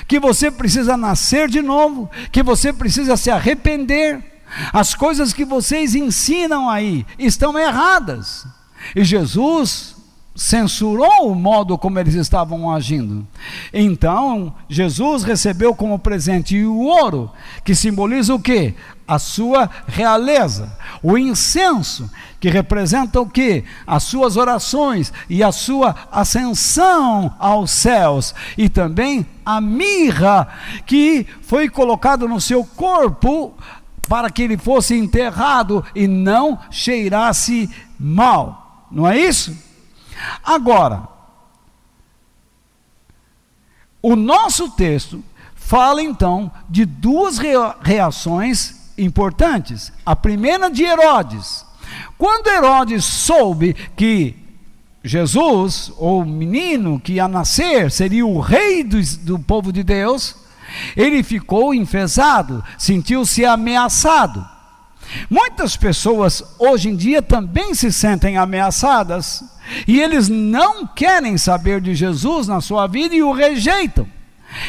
Que você precisa nascer de novo? Que você precisa se arrepender? As coisas que vocês ensinam aí estão erradas. E Jesus censurou o modo como eles estavam agindo. Então, Jesus recebeu como presente o ouro, que simboliza o quê? A sua realeza. O incenso, que representa o quê? As suas orações e a sua ascensão aos céus. E também a mirra, que foi colocado no seu corpo para que ele fosse enterrado e não cheirasse mal. Não é isso? Agora, o nosso texto fala então de 2 reações importantes. A primeira de Herodes. Quando Herodes soube que Jesus, ou o menino que ia nascer, seria o rei do povo de Deus, ele ficou enfesado, sentiu-se ameaçado. Muitas pessoas hoje em dia também se sentem ameaçadas e eles não querem saber de Jesus na sua vida e o rejeitam.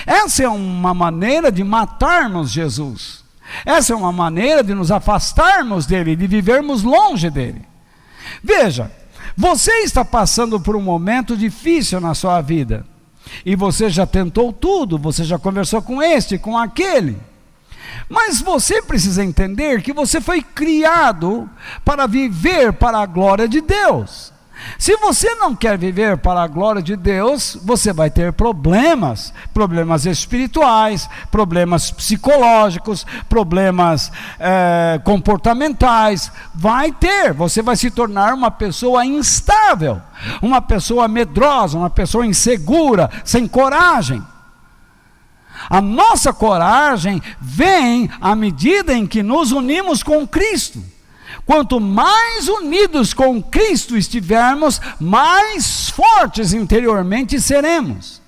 Essa é uma maneira de matarmos Jesus. Essa é uma maneira de nos afastarmos dele, de vivermos longe dele. Veja, você está passando por um momento difícil na sua vida e você já tentou tudo, você já conversou com este, com aquele. Mas você precisa entender que você foi criado para viver para a glória de Deus. Se você não quer viver para a glória de Deus, você vai ter problemas espirituais, problemas psicológicos, problemas comportamentais. Você vai se tornar uma pessoa instável, uma pessoa medrosa, uma pessoa insegura, sem coragem. A nossa coragem vem à medida em que nos unimos com Cristo. Quanto mais unidos com Cristo estivermos, mais fortes interiormente seremos.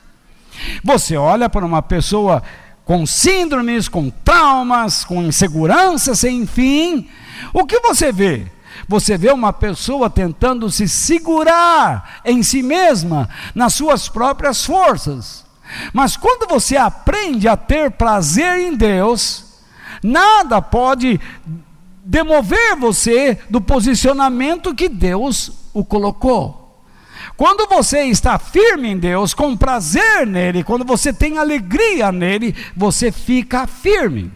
Você olha para uma pessoa com síndromes, com traumas, com insegurança sem fim, o que você vê? Você vê uma pessoa tentando se segurar em si mesma, nas suas próprias forças. Mas quando você aprende a ter prazer em Deus, nada pode demover você do posicionamento que Deus o colocou. Quando você está firme em Deus, com prazer nele, quando você tem alegria nele, você fica firme.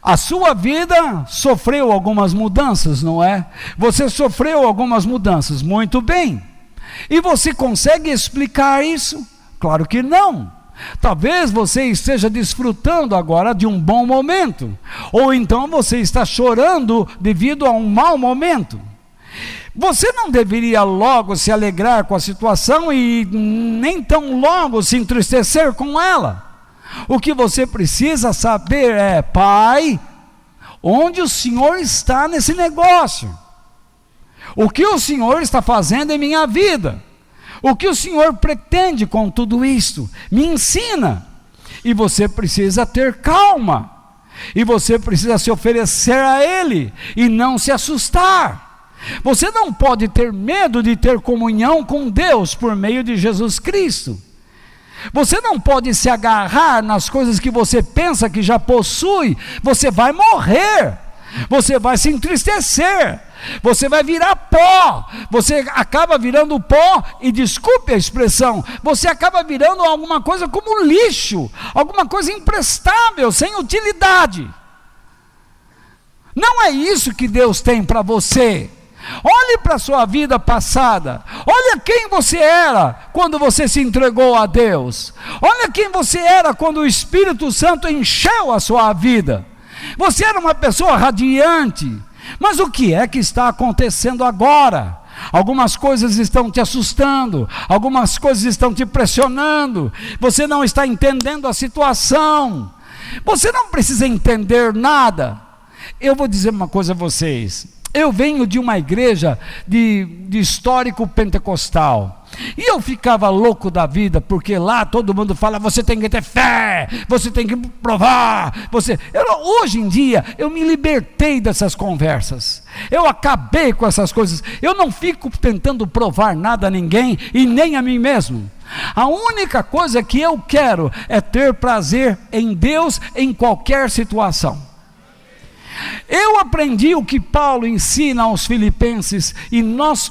A sua vida sofreu algumas mudanças, não é? Você sofreu algumas mudanças, muito bem. E você consegue explicar isso? Claro que não. Talvez você esteja desfrutando agora de um bom momento, ou então você está chorando devido a um mau momento. Você não deveria logo se alegrar com a situação e nem tão logo se entristecer com ela. O que você precisa saber é: Pai, onde o Senhor está nesse negócio? O que o Senhor está fazendo em minha vida? O que o Senhor pretende com tudo isto? Me ensina. E você precisa ter calma. E você precisa se oferecer a Ele e não se assustar. Você não pode ter medo de ter comunhão com Deus por meio de Jesus Cristo. Você não pode se agarrar nas coisas que você pensa que já possui. Você vai morrer. Você vai se entristecer. Você vai virar pó. Você acaba virando pó, e desculpe a expressão, você acaba virando alguma coisa como lixo, alguma coisa imprestável, sem utilidade. Não é isso que Deus tem para você. Olhe para a sua vida passada. Olha quem você era quando você se entregou a Deus. Olha quem você era quando o Espírito Santo encheu a sua vida. Você era uma pessoa radiante. Mas o que é que está acontecendo agora? Algumas coisas estão te assustando, algumas coisas estão te pressionando, você não está entendendo a situação. Você não precisa entender nada. Eu vou dizer uma coisa a vocês. Eu venho de uma igreja de histórico pentecostal, e eu ficava louco da vida, porque lá todo mundo fala: você tem que ter fé, você tem que provar, hoje em dia eu me libertei dessas conversas, eu acabei com essas coisas. Eu não fico tentando provar nada a ninguém e nem a mim mesmo. A única coisa que eu quero é ter prazer em Deus em qualquer situação. Eu aprendi o que Paulo ensina aos filipenses, e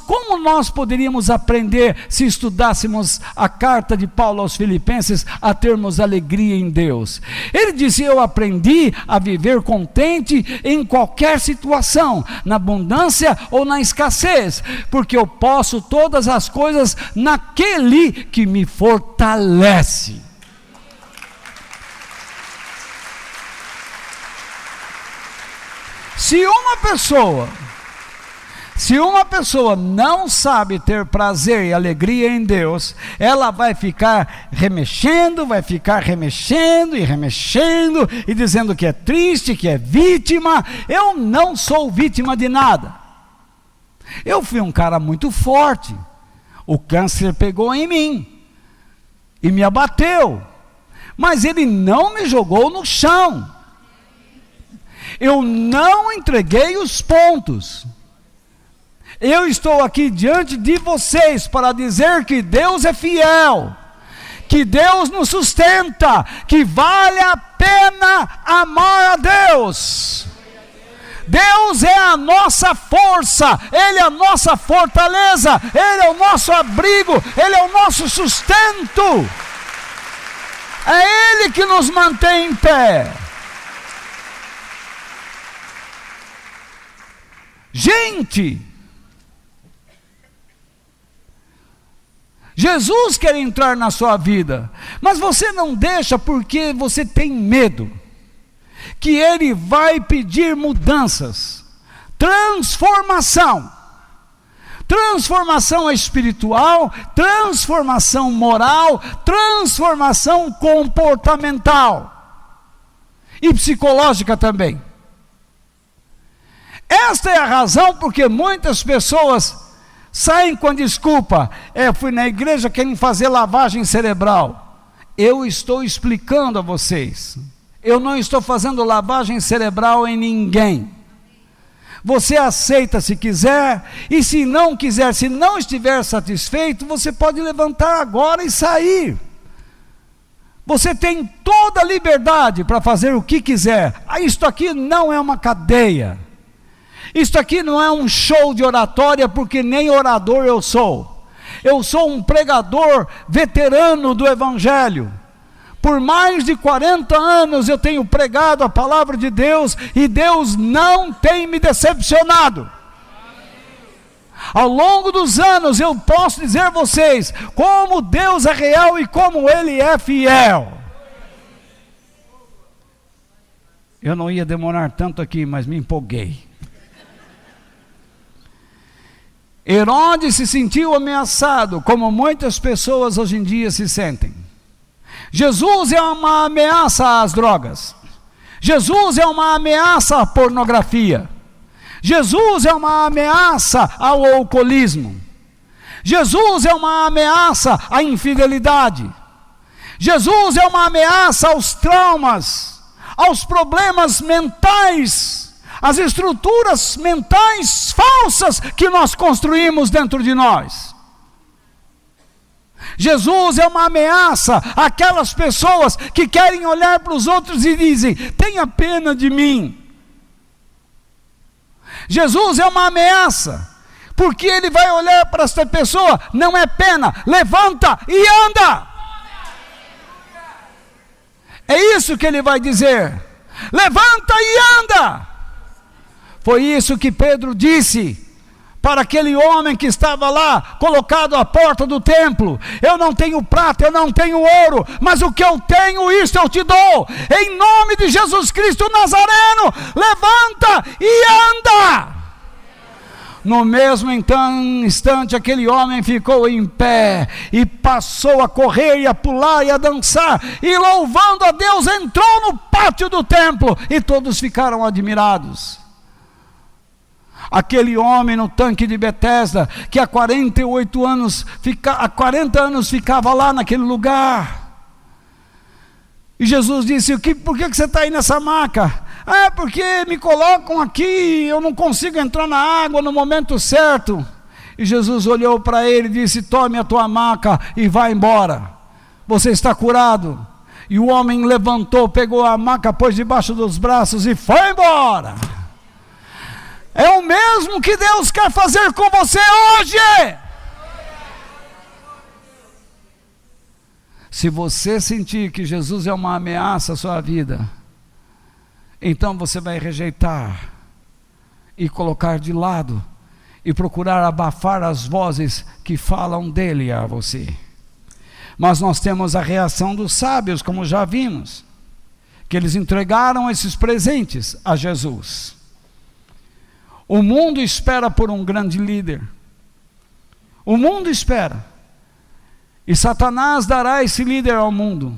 como nós poderíamos aprender se estudássemos a carta de Paulo aos filipenses, a termos alegria em Deus. Ele disse: eu aprendi a viver contente em qualquer situação, na abundância ou na escassez, porque eu posso todas as coisas naquele que me fortalece. Se uma pessoa não sabe ter prazer e alegria em Deus, ela vai ficar remexendo e dizendo que é triste, que é vítima. Eu não sou vítima de nada. Eu fui um cara muito forte. O câncer pegou em mim e me abateu, mas ele não me jogou no chão. Eu não entreguei os pontos. Eu estou aqui diante de vocês para dizer que Deus é fiel, que Deus nos sustenta, que vale a pena amar a Deus. Deus é a nossa força, Ele é a nossa fortaleza, Ele é o nosso abrigo, Ele é o nosso sustento. É Ele que nos mantém em pé. Gente, Jesus quer entrar na sua vida, mas você não deixa porque você tem medo que Ele vai pedir mudanças, transformação espiritual, transformação moral, transformação comportamental e psicológica também. Esta é a razão porque muitas pessoas saem com a desculpa: fui na igreja querendo fazer lavagem cerebral. Eu estou explicando a vocês, eu não estou fazendo lavagem cerebral em ninguém. Você aceita se quiser, e se não quiser, se não estiver satisfeito, você pode levantar agora e sair. Você tem toda a liberdade para fazer o que quiser. Isto aqui não é uma cadeia. Isto aqui não é um show de oratória, porque nem orador eu sou. Eu sou um pregador veterano do Evangelho. Por mais de 40 anos eu tenho pregado a palavra de Deus, e Deus não tem me decepcionado. Ao longo dos anos eu posso dizer a vocês como Deus é real e como Ele é fiel. Eu não ia demorar tanto aqui, mas me empolguei. Herodes se sentiu ameaçado, como muitas pessoas hoje em dia se sentem. Jesus é uma ameaça às drogas. Jesus é uma ameaça à pornografia. Jesus é uma ameaça ao alcoolismo. Jesus é uma ameaça à infidelidade. Jesus é uma ameaça aos traumas, aos problemas mentais, às estruturas mentais falsas que nós construímos dentro de nós. Jesus é uma ameaça àquelas pessoas que querem olhar para os outros e dizem: tenha pena de mim. Jesus é uma ameaça, porque Ele vai olhar para esta pessoa: não é pena, levanta e anda. É isso que Ele vai dizer: levanta e anda. Foi isso que Pedro disse para aquele homem que estava lá, colocado à porta do templo: eu não tenho prata, eu não tenho ouro, mas o que eu tenho, isso eu te dou. Em nome de Jesus Cristo Nazareno, levanta e anda. No mesmo instante, aquele homem ficou em pé e passou a correr e a pular e a dançar, e louvando a Deus, entrou no pátio do templo, e todos ficaram admirados. Aquele homem no tanque de Betesda, que há 40 anos ficava lá naquele lugar, e Jesus disse: por que você está aí nessa maca? Porque me colocam aqui, eu não consigo entrar na água no momento certo. E Jesus olhou para ele e disse: tome a tua maca e vá embora, você está curado. E o homem levantou, pegou a maca, pôs debaixo dos braços e foi embora. É o mesmo que Deus quer fazer com você hoje. Se você sentir que Jesus é uma ameaça à sua vida, então você vai rejeitar e colocar de lado e procurar abafar as vozes que falam dele a você. Mas nós temos a reação dos sábios, como já vimos, que eles entregaram esses presentes a Jesus. O mundo espera por um grande líder. O mundo espera. E Satanás dará esse líder ao mundo.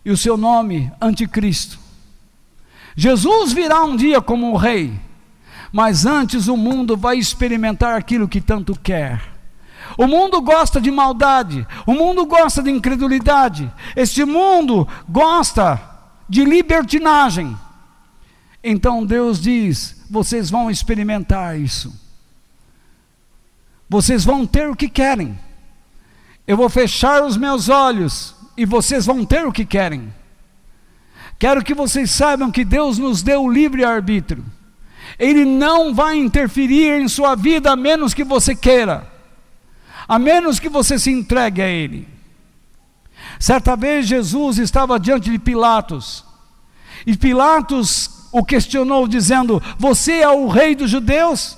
E o seu nome, Anticristo. Jesus virá um dia como um rei. Mas antes o mundo vai experimentar aquilo que tanto quer. O mundo gosta de maldade. O mundo gosta de incredulidade. Este mundo gosta de libertinagem. Então Deus diz: vocês vão experimentar isso. Vocês vão ter o que querem. Eu vou fechar os meus olhos e vocês vão ter o que querem. Quero que vocês saibam que Deus nos deu o livre-arbítrio. Ele não vai interferir em sua vida a menos que você queira, a menos que você se entregue a Ele. Certa vez Jesus estava diante de Pilatos, e Pilatos o questionou dizendo: você é o rei dos judeus?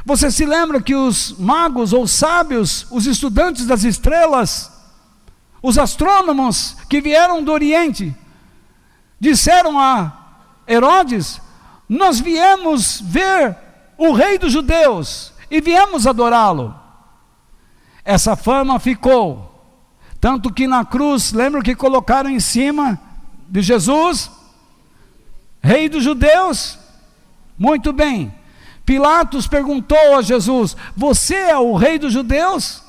Você se lembra que os magos ou sábios, os estudantes das estrelas, os astrônomos que vieram do Oriente, disseram a Herodes: nós viemos ver o rei dos judeus e viemos adorá-lo. Essa fama ficou, tanto que na cruz, lembra que colocaram em cima de Jesus, rei dos judeus? Muito bem. Pilatos perguntou a Jesus: você é o rei dos judeus?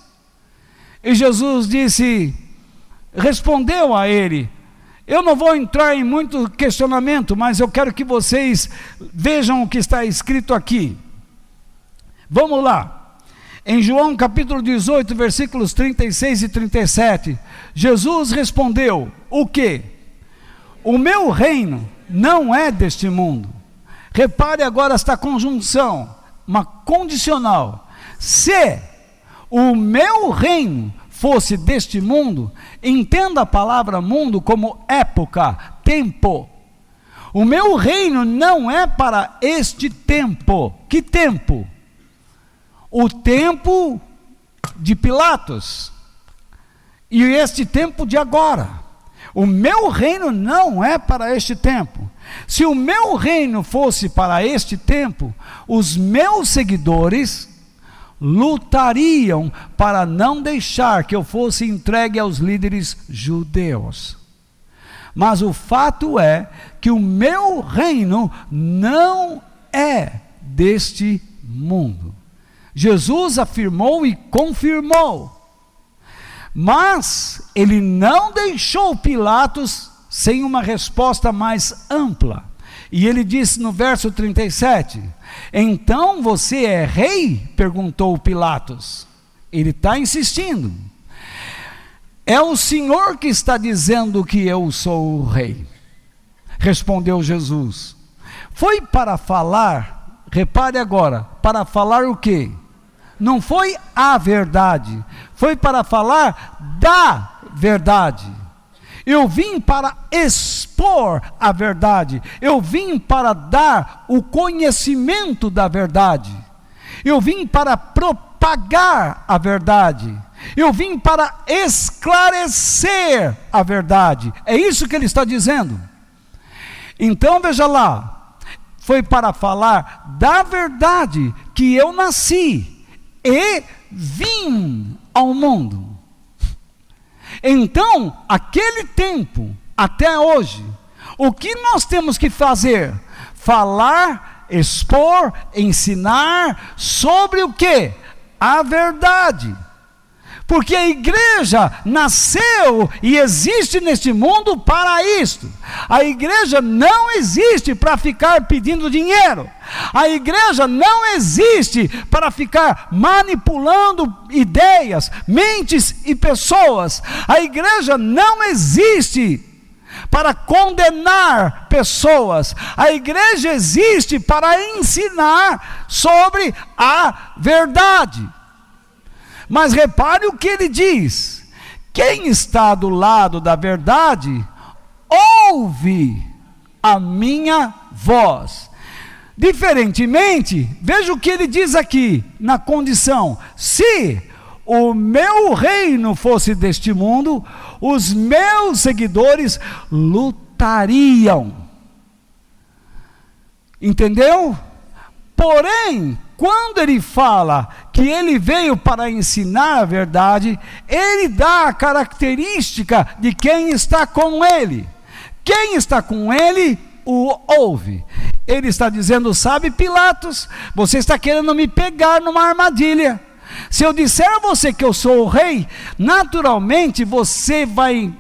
E Jesus respondeu a ele: eu não vou entrar em muito questionamento, mas eu quero que vocês vejam o que está escrito aqui. Vamos lá. Em João capítulo 18, versículos 36 e 37, Jesus respondeu: o quê? O meu reino não é deste mundo. Repare agora esta conjunção, uma condicional. Se o meu reino fosse deste mundo, entenda a palavra mundo como época, tempo. O meu reino não é para este tempo. Que tempo? O tempo de Pilatos e este tempo de agora. O meu reino não é para este tempo. Se o meu reino fosse para este tempo, os meus seguidores lutariam para não deixar que eu fosse entregue aos líderes judeus. Mas o fato é que o meu reino não é deste mundo. Jesus afirmou e confirmou. Mas ele não deixou Pilatos sem uma resposta mais ampla. E ele disse no verso 37, então você é rei? Perguntou Pilatos. Ele está insistindo. É o Senhor que está dizendo que eu sou o rei. Respondeu Jesus. Foi para falar, repare agora, para falar o quê? Não foi a verdade, foi para falar da verdade. Eu vim para expor a verdade, eu vim para dar o conhecimento da verdade, eu vim para propagar a verdade, eu vim para esclarecer a verdade. É isso que ele está dizendo. Então veja lá, foi para falar da verdade que eu nasci e vim ao mundo. Então, aquele tempo até hoje, o que nós temos que fazer? Falar, expor, ensinar sobre o quê? A verdade. Porque a igreja nasceu e existe neste mundo para isto. A igreja não existe para ficar pedindo dinheiro. A igreja não existe para ficar manipulando ideias, mentes e pessoas. A igreja não existe para condenar pessoas. A igreja existe para ensinar sobre a verdade. Mas repare o que ele diz: quem está do lado da verdade, ouve a minha voz. Diferentemente, veja o que ele diz aqui, na condição: se o meu reino fosse deste mundo, os meus seguidores lutariam. Entendeu? Porém, quando ele fala que ele veio para ensinar a verdade, ele dá a característica de quem está com ele. Quem está com ele o ouve. Ele está dizendo: sabe, Pilatos, você está querendo me pegar numa armadilha. Se eu disser a você que eu sou o rei, naturalmente você vai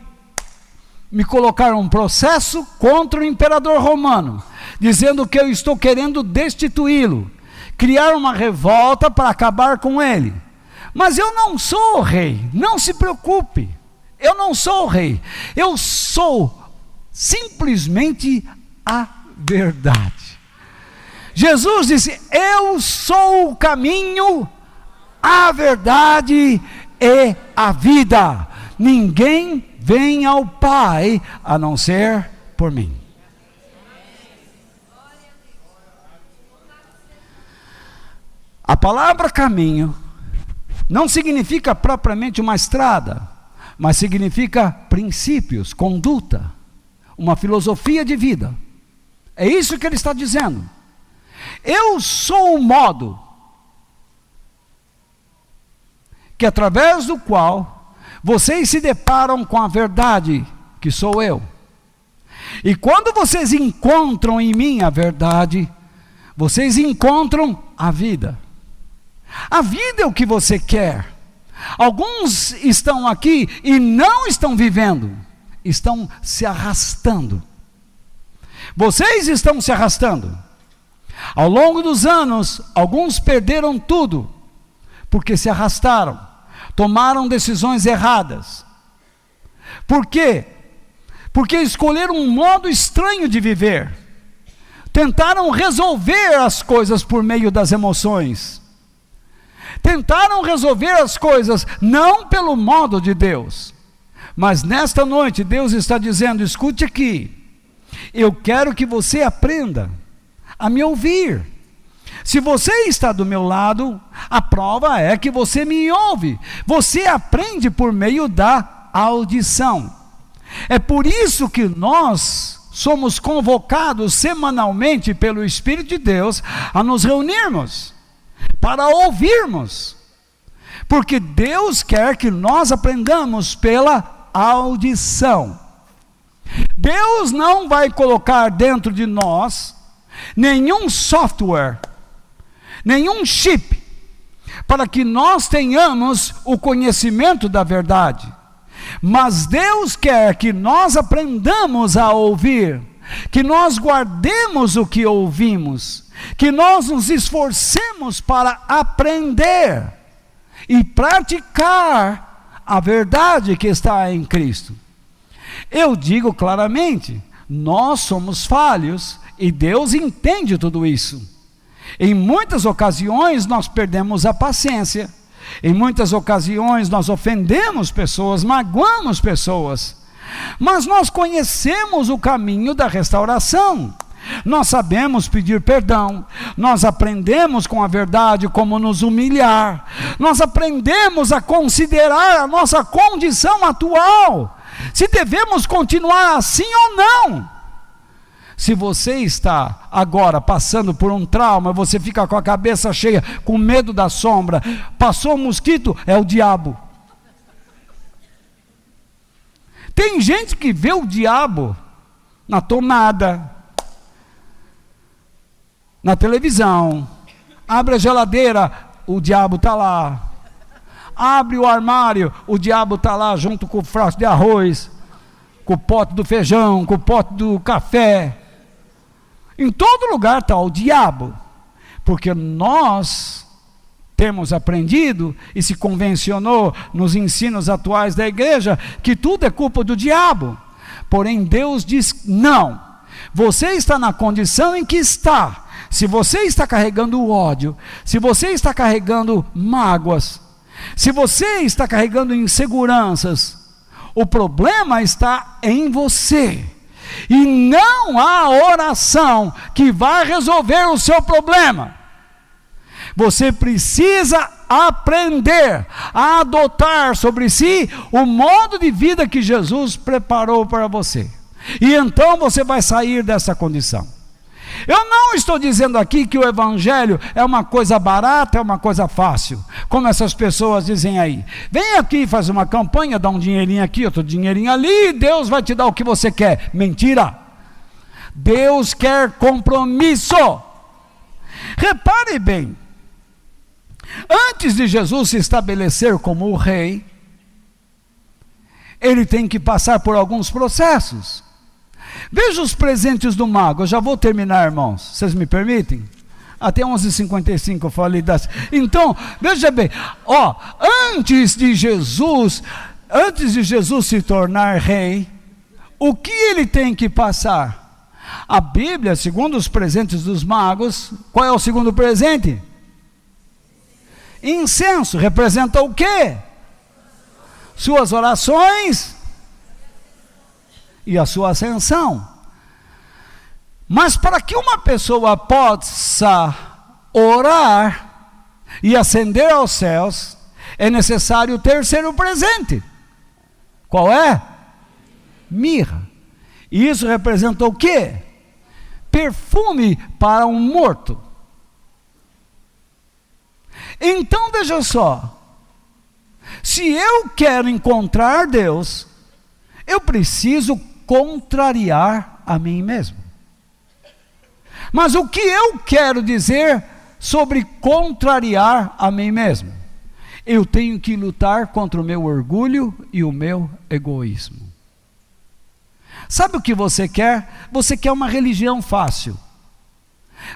me colocar um processo contra o imperador romano, dizendo que eu estou querendo destituí-lo, criar uma revolta para acabar com ele. Mas eu não sou o rei, não se preocupe, eu não sou o rei, eu sou simplesmente a verdade. Jesus disse: eu sou o caminho, a verdade e a vida. Ninguém vem ao Pai a não ser por mim. A palavra caminho não significa propriamente uma estrada, mas significa princípios, conduta, uma filosofia de vida. É isso que ele está dizendo. Eu sou o modo que, através do qual vocês se deparam com a verdade, que sou eu. E quando vocês encontram em mim a verdade, vocês encontram a vida. A vida é o que você quer. Alguns estão aqui e não estão vivendo, estão se arrastando. Vocês estão se arrastando. Ao longo dos anos, alguns perderam tudo, porque se arrastaram, tomaram decisões erradas. Por quê? Porque escolheram um modo estranho de viver. Tentaram resolver as coisas por meio das emoções. Tentaram resolver as coisas não pelo modo de Deus. Mas nesta noite Deus está dizendo: escute aqui, eu quero que você aprenda a me ouvir. Se você está do meu lado, a prova é que você me ouve. Você aprende por meio da audição. É por isso que nós somos convocados semanalmente pelo Espírito de Deus a nos reunirmos, para ouvirmos, porque Deus quer que nós aprendamos pela audição. Deus não vai colocar dentro de nós nenhum software, nenhum chip, para que nós tenhamos o conhecimento da verdade. Mas Deus quer que nós aprendamos a ouvir, que nós guardemos o que ouvimos, que nós nos esforcemos para aprender e praticar a verdade que está em Cristo. Eu digo claramente, nós somos falhos e Deus entende tudo isso. Em muitas ocasiões nós perdemos a paciência, em muitas ocasiões nós ofendemos pessoas, magoamos pessoas, mas nós conhecemos o caminho da restauração. Nós sabemos pedir perdão, nós aprendemos com a verdade como nos humilhar, nós aprendemos a considerar a nossa condição atual, se devemos continuar assim ou não. Se você está agora passando por um trauma, você fica com a cabeça cheia, com medo da sombra, passou um mosquito, é o diabo. Tem gente que vê o diabo na tomada, na televisão, abre a geladeira, o diabo está lá, abre o armário, o diabo está lá junto com o frasco de arroz, com o pote do feijão, com o pote do café. Em todo lugar está o diabo, porque nós temos aprendido e se convencionou nos ensinos atuais da igreja que tudo é culpa do diabo. Porém Deus diz não, você está na condição em que está. Se você está carregando ódio, se você está carregando mágoas, se você está carregando inseguranças, o problema está em você. E não há oração que vai resolver o seu problema. Você precisa aprender a adotar sobre si o modo de vida que Jesus preparou para você. E então você vai sair dessa condição. Eu não estou dizendo aqui que o evangelho é uma coisa barata, é uma coisa fácil, como essas pessoas dizem aí. Vem aqui, faz uma campanha, dá um dinheirinho aqui, outro dinheirinho ali, e Deus vai te dar o que você quer. Mentira! Deus quer compromisso. Repare bem, antes de Jesus se estabelecer como o rei, ele tem que passar por alguns processos. Veja os presentes do mago. Eu já vou terminar, irmãos. Vocês me permitem? Até 11h55 eu falei das. Então, veja bem, antes de Jesus se tornar rei, o que ele tem que passar? A Bíblia, segundo os presentes dos magos, qual é o segundo presente? Incenso. Representa o quê? Suas orações e a sua ascensão. Mas para que uma pessoa possa orar e ascender aos céus, é necessário o terceiro presente. Qual é? Mirra. E isso representa o quê? Perfume para um morto. Então veja só, se eu quero encontrar Deus, eu preciso contrariar a mim mesmo. Mas o que eu quero dizer sobre contrariar a mim mesmo? Eu tenho que lutar contra o meu orgulho e o meu egoísmo. Sabe o que você quer? Você quer uma religião fácil.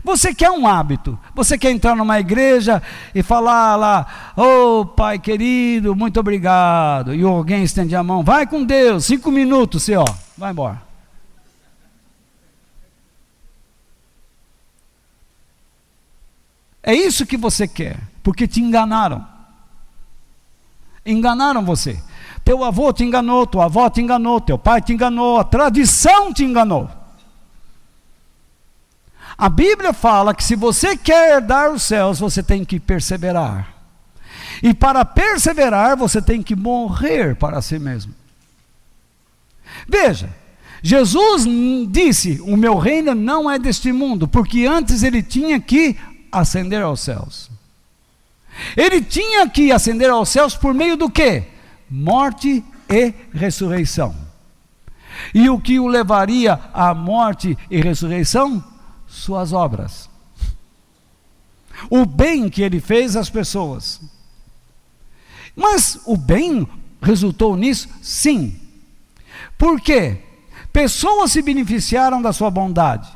Você quer um hábito. Você quer entrar numa igreja e falar lá: "Oh, Pai querido, muito obrigado." E alguém estende a mão: "Vai com Deus, 5 minutos, você vai embora." É isso que você quer, porque te enganaram. Enganaram você. Teu avô te enganou, tua avó te enganou, teu pai te enganou, a tradição te enganou. A Bíblia fala que se você quer herdar os céus, você tem que perseverar. E para perseverar, você tem que morrer para si mesmo. Veja, Jesus disse: "O meu reino não é deste mundo", porque antes ele tinha que ascender aos céus. Ele tinha que ascender aos céus por meio do quê? Morte e ressurreição. E o que o levaria à morte e ressurreição? Suas obras. O bem que ele fez às pessoas. Mas o bem resultou nisso? Sim. Por quê? Pessoas se beneficiaram da sua bondade.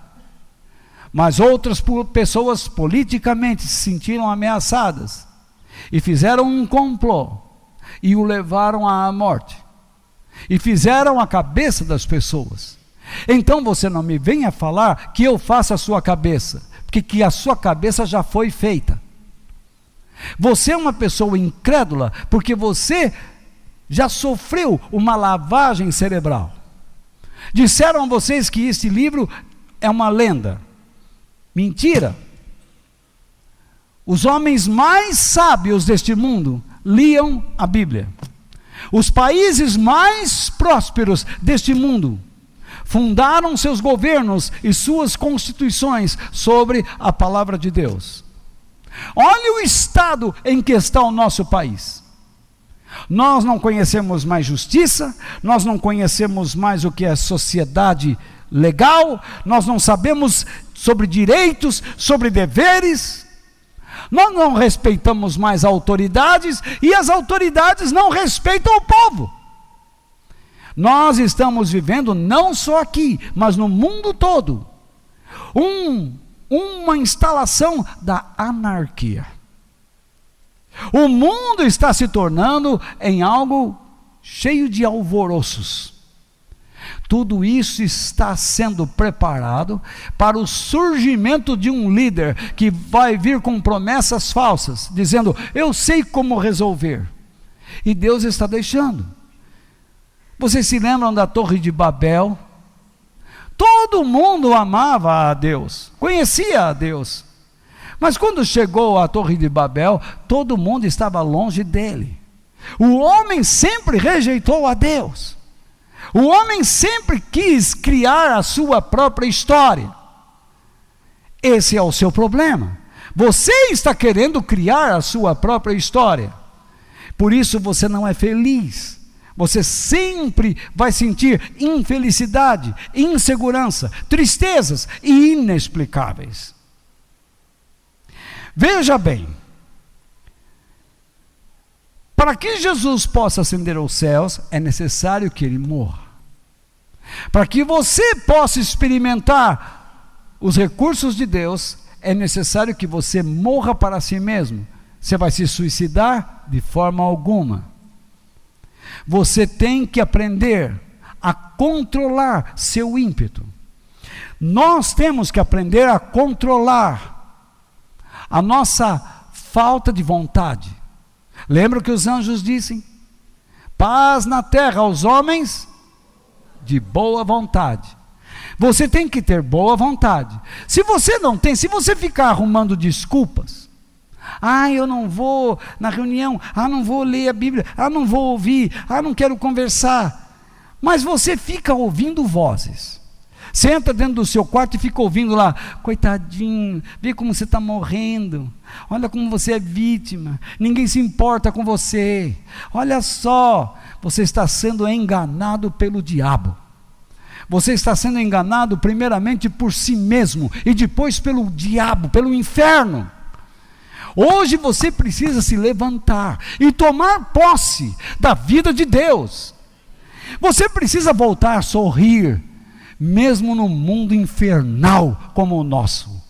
Mas outras pessoas politicamente se sentiram ameaçadas e fizeram um complô e o levaram à morte e fizeram a cabeça das pessoas. Então você não me venha falar que eu faço a sua cabeça, porque que a sua cabeça já foi feita. Você é uma pessoa incrédula porque você já sofreu uma lavagem cerebral. Disseram a vocês que este livro é uma lenda. Mentira. Os homens mais sábios deste mundo liam a Bíblia. Os países mais prósperos deste mundo fundaram seus governos e suas constituições sobre a palavra de Deus. Olha o estado em que está o nosso país. Nós não conhecemos mais justiça, nós não conhecemos mais o que é sociedade legal, nós não sabemos sobre direitos, sobre deveres, nós não respeitamos mais autoridades e as autoridades não respeitam o povo. Nós estamos vivendo não só aqui, mas no mundo todo, uma instalação da anarquia. O mundo está se tornando em algo cheio de alvoroços. Tudo isso está sendo preparado para o surgimento de um líder que vai vir com promessas falsas, dizendo: eu sei como resolver. E Deus está deixando. Vocês se lembram da Torre de Babel? Todo mundo amava a Deus, conhecia a Deus. Mas quando chegou à Torre de Babel, todo mundo estava longe dele. O homem sempre rejeitou a Deus. O homem sempre quis criar a sua própria história. Esse é o seu problema. Você está querendo criar a sua própria história. Por isso você não é feliz. Você sempre vai sentir infelicidade, insegurança, tristezas e inexplicáveis. Veja bem, para que Jesus possa ascender aos céus, é necessário que ele morra. Para que você possa experimentar os recursos de Deus, é necessário que você morra para si mesmo. Você vai se suicidar? De forma alguma. Você tem que aprender a controlar seu ímpeto. Nós temos que aprender a controlar a nossa falta de vontade. Lembra que os anjos dizem? Paz na terra aos homens de boa vontade. Você tem que ter boa vontade. Se você não tem, se você ficar arrumando desculpas, eu não vou na reunião, não vou ler a Bíblia, não vou ouvir, não quero conversar. Mas você fica ouvindo vozes. Você entra dentro do seu quarto e fica ouvindo lá, coitadinho, vê como você está morrendo, olha como você é vítima, ninguém se importa com você, olha só, você está sendo enganado pelo diabo. Você está sendo enganado primeiramente por si mesmo e depois pelo diabo, pelo inferno. Hoje você precisa se levantar e tomar posse da vida de Deus. Você precisa voltar a sorrir, mesmo no mundo infernal como o nosso.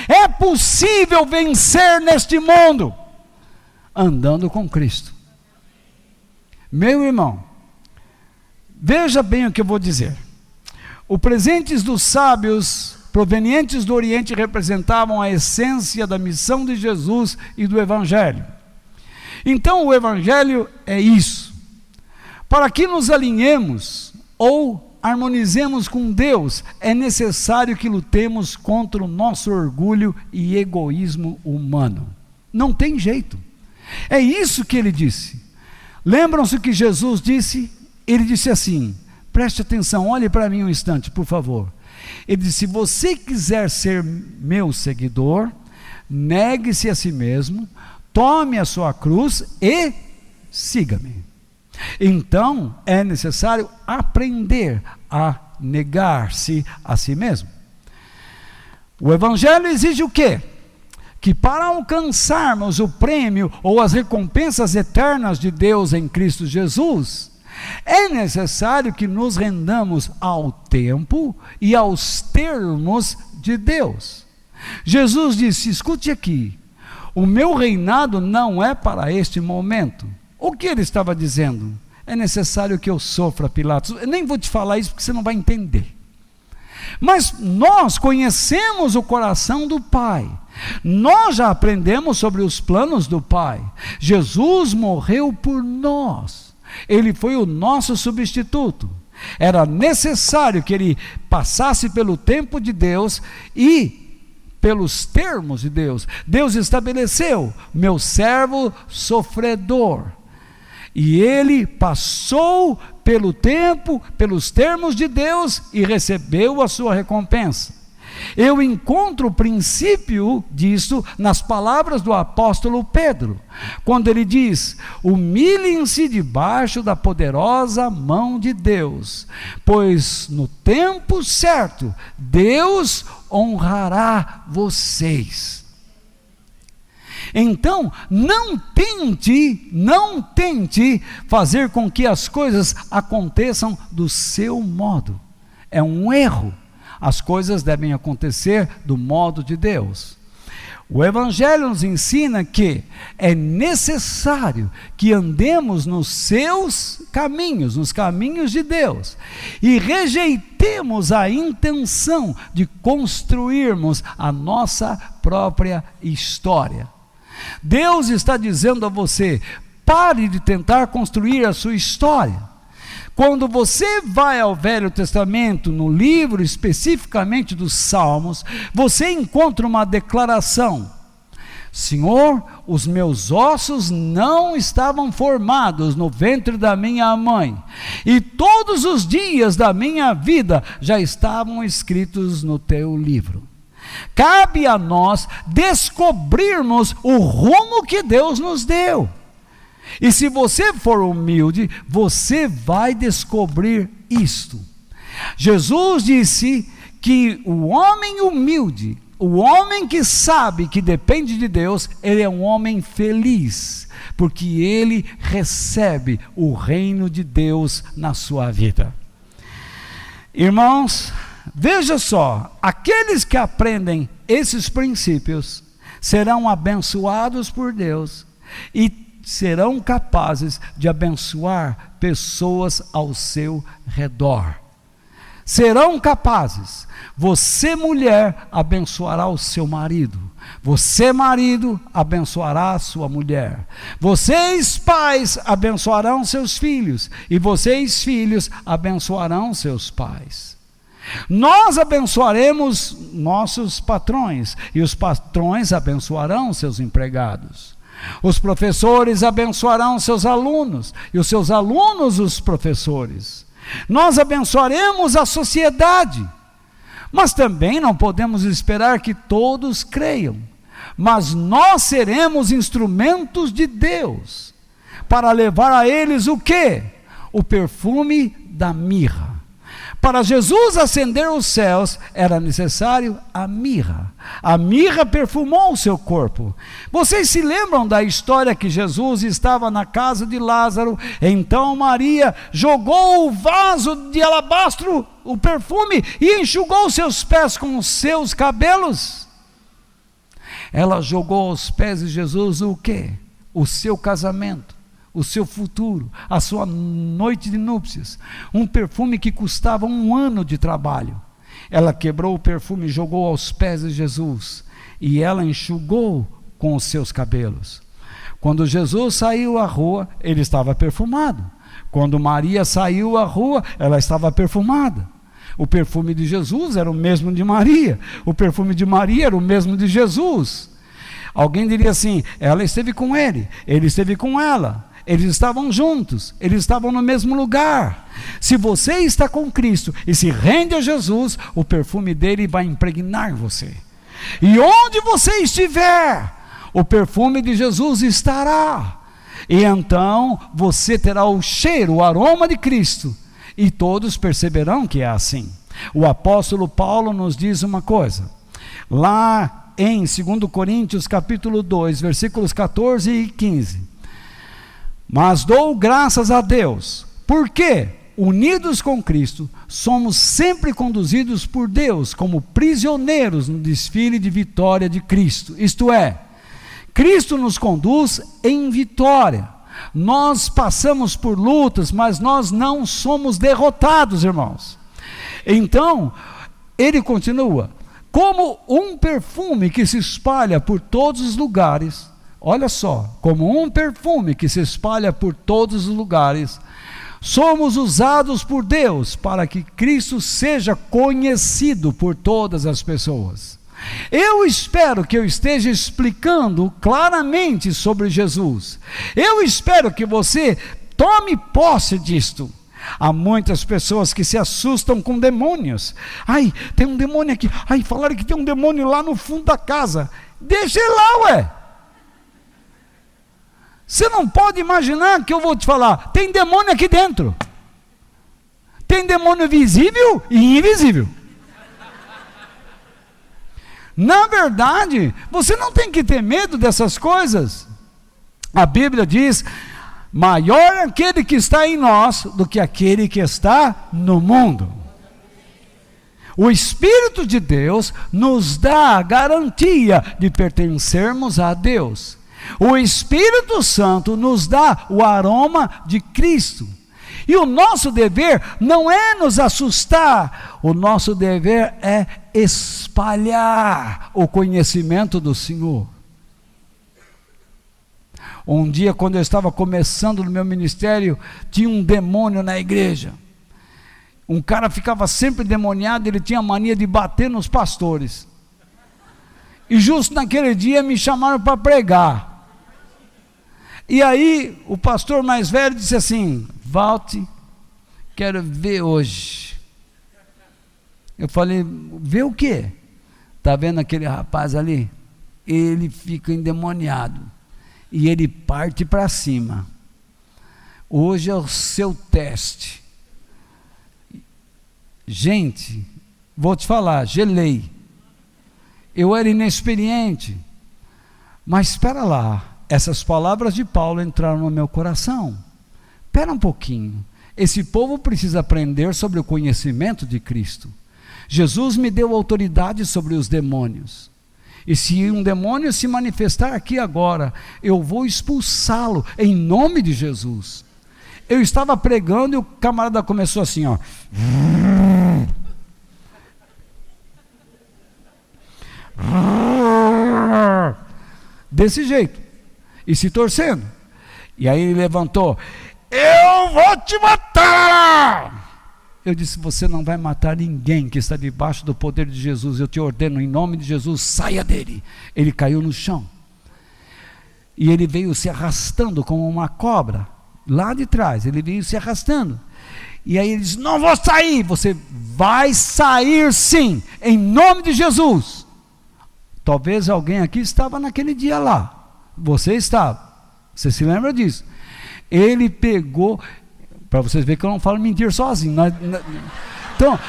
É possível vencer neste mundo andando com Cristo. Meu irmão, veja bem o que eu vou dizer. Os presentes dos sábios provenientes do Oriente representavam a essência da missão de Jesus e do Evangelho. Então o Evangelho é isso. Para que nos alinhemos ou harmonizemos com Deus, é necessário que lutemos contra o nosso orgulho e egoísmo humano. Não tem jeito. É isso que ele disse. Lembram-se que Jesus disse? Ele disse assim, preste atenção, olhe para mim um instante, por favor. Ele disse, se você quiser ser meu seguidor, negue-se a si mesmo, tome a sua cruz e siga-me. Então, é necessário aprender a negar-se a si mesmo. O Evangelho exige o quê? Que para alcançarmos o prêmio ou as recompensas eternas de Deus em Cristo Jesus, é necessário que nos rendamos ao tempo e aos termos de Deus. Jesus disse, escute aqui, o meu reinado não é para este momento. O que ele estava dizendo? É necessário que eu sofra, Pilatos. Eu nem vou te falar isso porque você não vai entender. Mas nós conhecemos o coração do Pai. Nós já aprendemos sobre os planos do Pai. Jesus morreu por nós. Ele foi o nosso substituto. Era necessário que ele passasse pelo tempo de Deus e pelos termos de Deus. Deus estabeleceu, meu servo sofredor. E ele passou pelo tempo, pelos termos de Deus e recebeu a sua recompensa. Eu encontro o princípio disso nas palavras do apóstolo Pedro, quando ele diz, humilhem-se debaixo da poderosa mão de Deus, pois no tempo certo, Deus honrará vocês. Então, não tente fazer com que as coisas aconteçam do seu modo. É um erro. As coisas devem acontecer do modo de Deus. O Evangelho nos ensina que é necessário que andemos nos seus caminhos, nos caminhos de Deus, e rejeitemos a intenção de construirmos a nossa própria história. Deus está dizendo a você, pare de tentar construir a sua história. Quando você vai ao Velho Testamento, no livro especificamente dos Salmos, você encontra uma declaração: Senhor, os meus ossos não estavam formados no ventre da minha mãe, e todos os dias da minha vida já estavam escritos no teu livro. Cabe a nós descobrirmos o rumo que Deus nos deu. E se você for humilde, você vai descobrir isto. Jesus disse que o homem humilde, o homem que sabe que depende de Deus, ele é um homem feliz, porque ele recebe o reino de Deus na sua vida. Irmãos, veja só, aqueles que aprendem esses princípios serão abençoados por Deus e serão capazes de abençoar pessoas ao seu redor. Serão capazes. Você, mulher, abençoará o seu marido. Você, marido, abençoará a sua mulher. Vocês, pais, abençoarão seus filhos. E vocês, filhos, abençoarão seus pais. Nós abençoaremos nossos patrões. E os patrões abençoarão seus empregados. Os professores abençoarão seus alunos. E os seus alunos, os professores. Nós abençoaremos a sociedade, mas também não podemos esperar que todos creiam, mas nós seremos instrumentos de Deus, para levar a eles o quê? O perfume da mirra. Para Jesus ascender os céus, era necessário a mirra. A mirra perfumou o seu corpo. Vocês se lembram da história que Jesus estava na casa de Lázaro? Então Maria jogou o vaso de alabastro, o perfume, e enxugou seus pés com os seus cabelos. Ela jogou aos pés de Jesus o quê? O seu casamento, o seu futuro, a sua noite de núpcias, um perfume que custava 1 ano de trabalho. Ela quebrou o perfume e jogou aos pés de Jesus, e ela enxugou com os seus cabelos. Quando Jesus saiu à rua, ele estava perfumado. Quando Maria saiu à rua, ela estava perfumada. O perfume de Jesus era o mesmo de Maria, o perfume de Maria era o mesmo de Jesus. Alguém diria assim: ela esteve com ele esteve com ela. Eles estavam juntos, eles estavam no mesmo lugar. Se você está com Cristo e se rende a Jesus, o perfume dele vai impregnar você. E onde você estiver, o perfume de Jesus estará. E então você terá o cheiro, o aroma de Cristo. E todos perceberão que é assim. O apóstolo Paulo nos diz uma coisa. Lá em 2 Coríntios capítulo 2, versículos 14 e 15. Mas dou graças a Deus, porque, unidos com Cristo, somos sempre conduzidos por Deus como prisioneiros no desfile de vitória de Cristo. Isto é, Cristo nos conduz em vitória. Nós passamos por lutas, mas nós não somos derrotados, irmãos. Então, ele continua, como um perfume que se espalha por todos os lugares. Olha só, como um perfume que se espalha por todos os lugares, somos usados por Deus para que Cristo seja conhecido por todas as pessoas. Eu espero que eu esteja explicando claramente sobre Jesus. Eu espero que você tome posse disto. Há muitas pessoas que se assustam com demônios. Ai, tem um demônio aqui. Ai, falaram que tem um demônio lá no fundo da casa. Deixa ele lá, ué. Você não pode imaginar que eu vou te falar, tem demônio aqui dentro. Tem demônio visível e invisível. Na verdade, você não tem que ter medo dessas coisas. A Bíblia diz, maior é aquele que está em nós do que aquele que está no mundo. O Espírito de Deus nos dá a garantia de pertencermos a Deus. O Espírito Santo nos dá o aroma de Cristo. E o nosso dever não é nos assustar, o nosso dever é espalhar o conhecimento do Senhor. Um dia, quando eu estava começando no meu ministério, tinha um demônio na igreja. Um cara ficava sempre demoniado, ele tinha a mania de bater nos pastores. E justo naquele dia me chamaram para pregar. E aí o pastor mais velho disse assim: Walter, quero ver hoje. Eu falei: ver o quê? Está vendo aquele rapaz ali? Ele fica endemoniado e ele parte para cima. Hoje é o seu teste. Gente, vou te falar, gelei. Eu era inexperiente, mas espera lá. Essas palavras de Paulo entraram no meu coração. Espera um pouquinho, Esse povo precisa aprender sobre o conhecimento de Cristo. Jesus me deu autoridade sobre os demônios. E se um demônio se manifestar aqui agora, eu vou expulsá-lo em nome de Jesus. Eu estava pregando e o camarada começou assim, ó. Desse jeito. E se torcendo. E aí ele levantou. Eu vou te matar! Eu disse, você não vai matar ninguém que está debaixo do poder de Jesus. Eu te ordeno em nome de Jesus, saia dele. Ele caiu no chão. E ele veio se arrastando como uma cobra. Lá de trás, ele veio se arrastando. E aí ele disse, não vou sair. Você vai sair sim, em nome de Jesus. Talvez alguém aqui estava naquele dia lá. Você estava. Você se lembra disso? Ele pegou... Para vocês verem que eu não falo mentira sozinho. Então,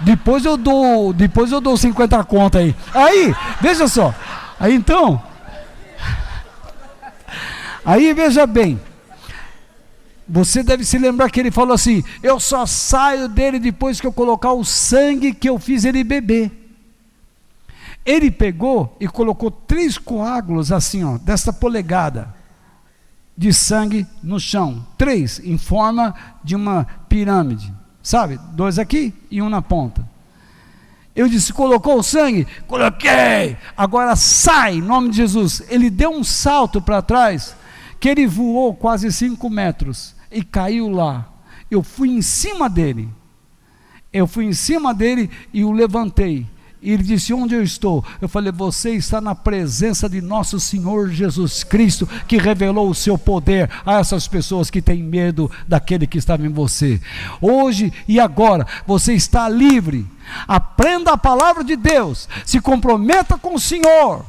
depois eu dou 50 conto aí. Aí, veja só. Aí então, aí veja bem. Você deve se lembrar que ele falou assim, eu só saio dele depois que eu colocar o sangue que eu fiz ele beber. Ele pegou e colocou 3 coágulos assim, ó, desta polegada de sangue no chão, 3 em forma de uma pirâmide, sabe? 2 aqui e 1 na ponta. Eu disse, colocou o sangue? Coloquei! Agora sai, em nome de Jesus. Ele deu um salto para trás, que ele voou quase 5 metros e caiu lá. Eu fui em cima dele e o levantei. E ele disse, onde eu estou? Eu falei, você está na presença de nosso Senhor Jesus Cristo, que revelou o seu poder a essas pessoas que têm medo daquele que estava em você. Hoje e agora, você está livre. Aprenda a palavra de Deus, se comprometa com o Senhor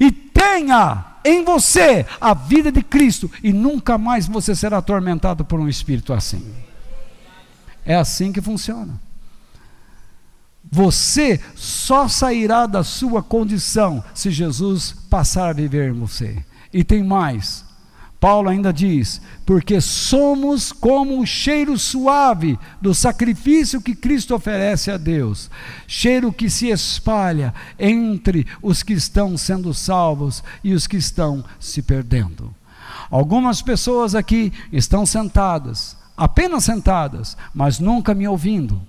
e tenha em você a vida de Cristo, e nunca mais você será atormentado por um espírito assim. É assim que funciona. Você só sairá da sua condição se Jesus passar a viver em você. E tem mais. Paulo ainda diz, porque somos como o cheiro suave do sacrifício que Cristo oferece a Deus, cheiro que se espalha entre os que estão sendo salvos e os que estão se perdendo. Algumas pessoas aqui estão sentadas, apenas sentadas, mas nunca me ouvindo.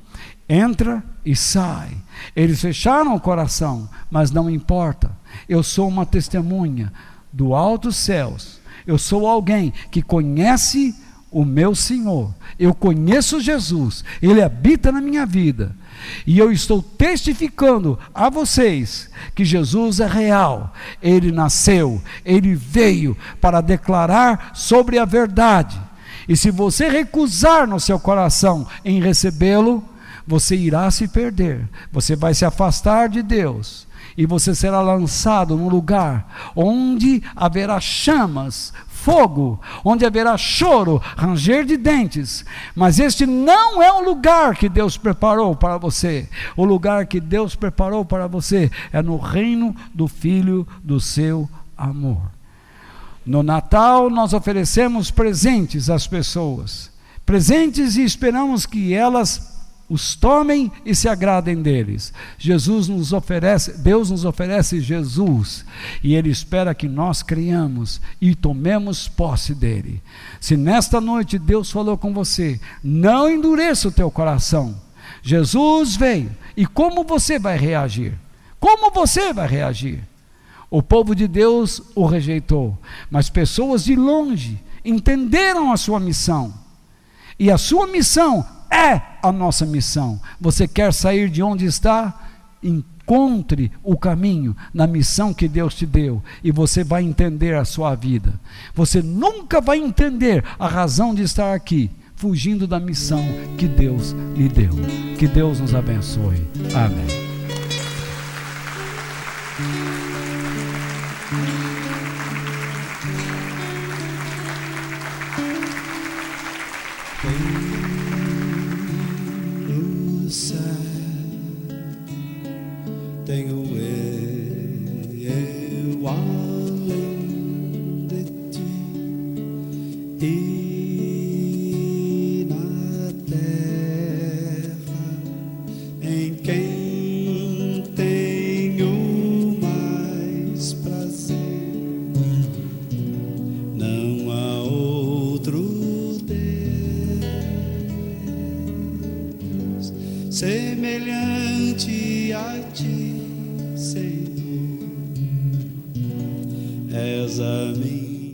Entra e sai. Eles fecharam o coração, mas não importa. Eu sou uma testemunha do altos céus. Eu sou alguém que conhece o meu Senhor. Eu conheço Jesus. Ele habita na minha vida. E eu estou testificando a vocês que Jesus é real. Ele nasceu, ele veio para declarar sobre a verdade. E se você recusar no seu coração em recebê-lo, você irá se perder, você vai se afastar de Deus, e você será lançado num lugar onde haverá chamas, fogo, onde haverá choro, ranger de dentes. Mas este não é o lugar que Deus preparou para você. O lugar que Deus preparou para você é no reino do Filho do seu amor. No Natal nós oferecemos presentes às pessoas, presentes, e esperamos que elas os tomem e se agradem deles. Deus nos oferece Jesus, e Ele espera que nós criamos e tomemos posse dele. Se nesta noite Deus falou com você, não endureça o teu coração. Jesus veio, e como você vai reagir? Como você vai reagir? O povo de Deus o rejeitou, mas pessoas de longe entenderam a sua missão, e a sua missão é a nossa missão. Você quer sair de onde está? Encontre o caminho na missão que Deus te deu, e você vai entender a sua vida. Você nunca vai entender a razão de estar aqui, fugindo da missão que Deus lhe deu. Que Deus nos abençoe. Amém. Tenho eu além de ti, e na Senhor, és a minha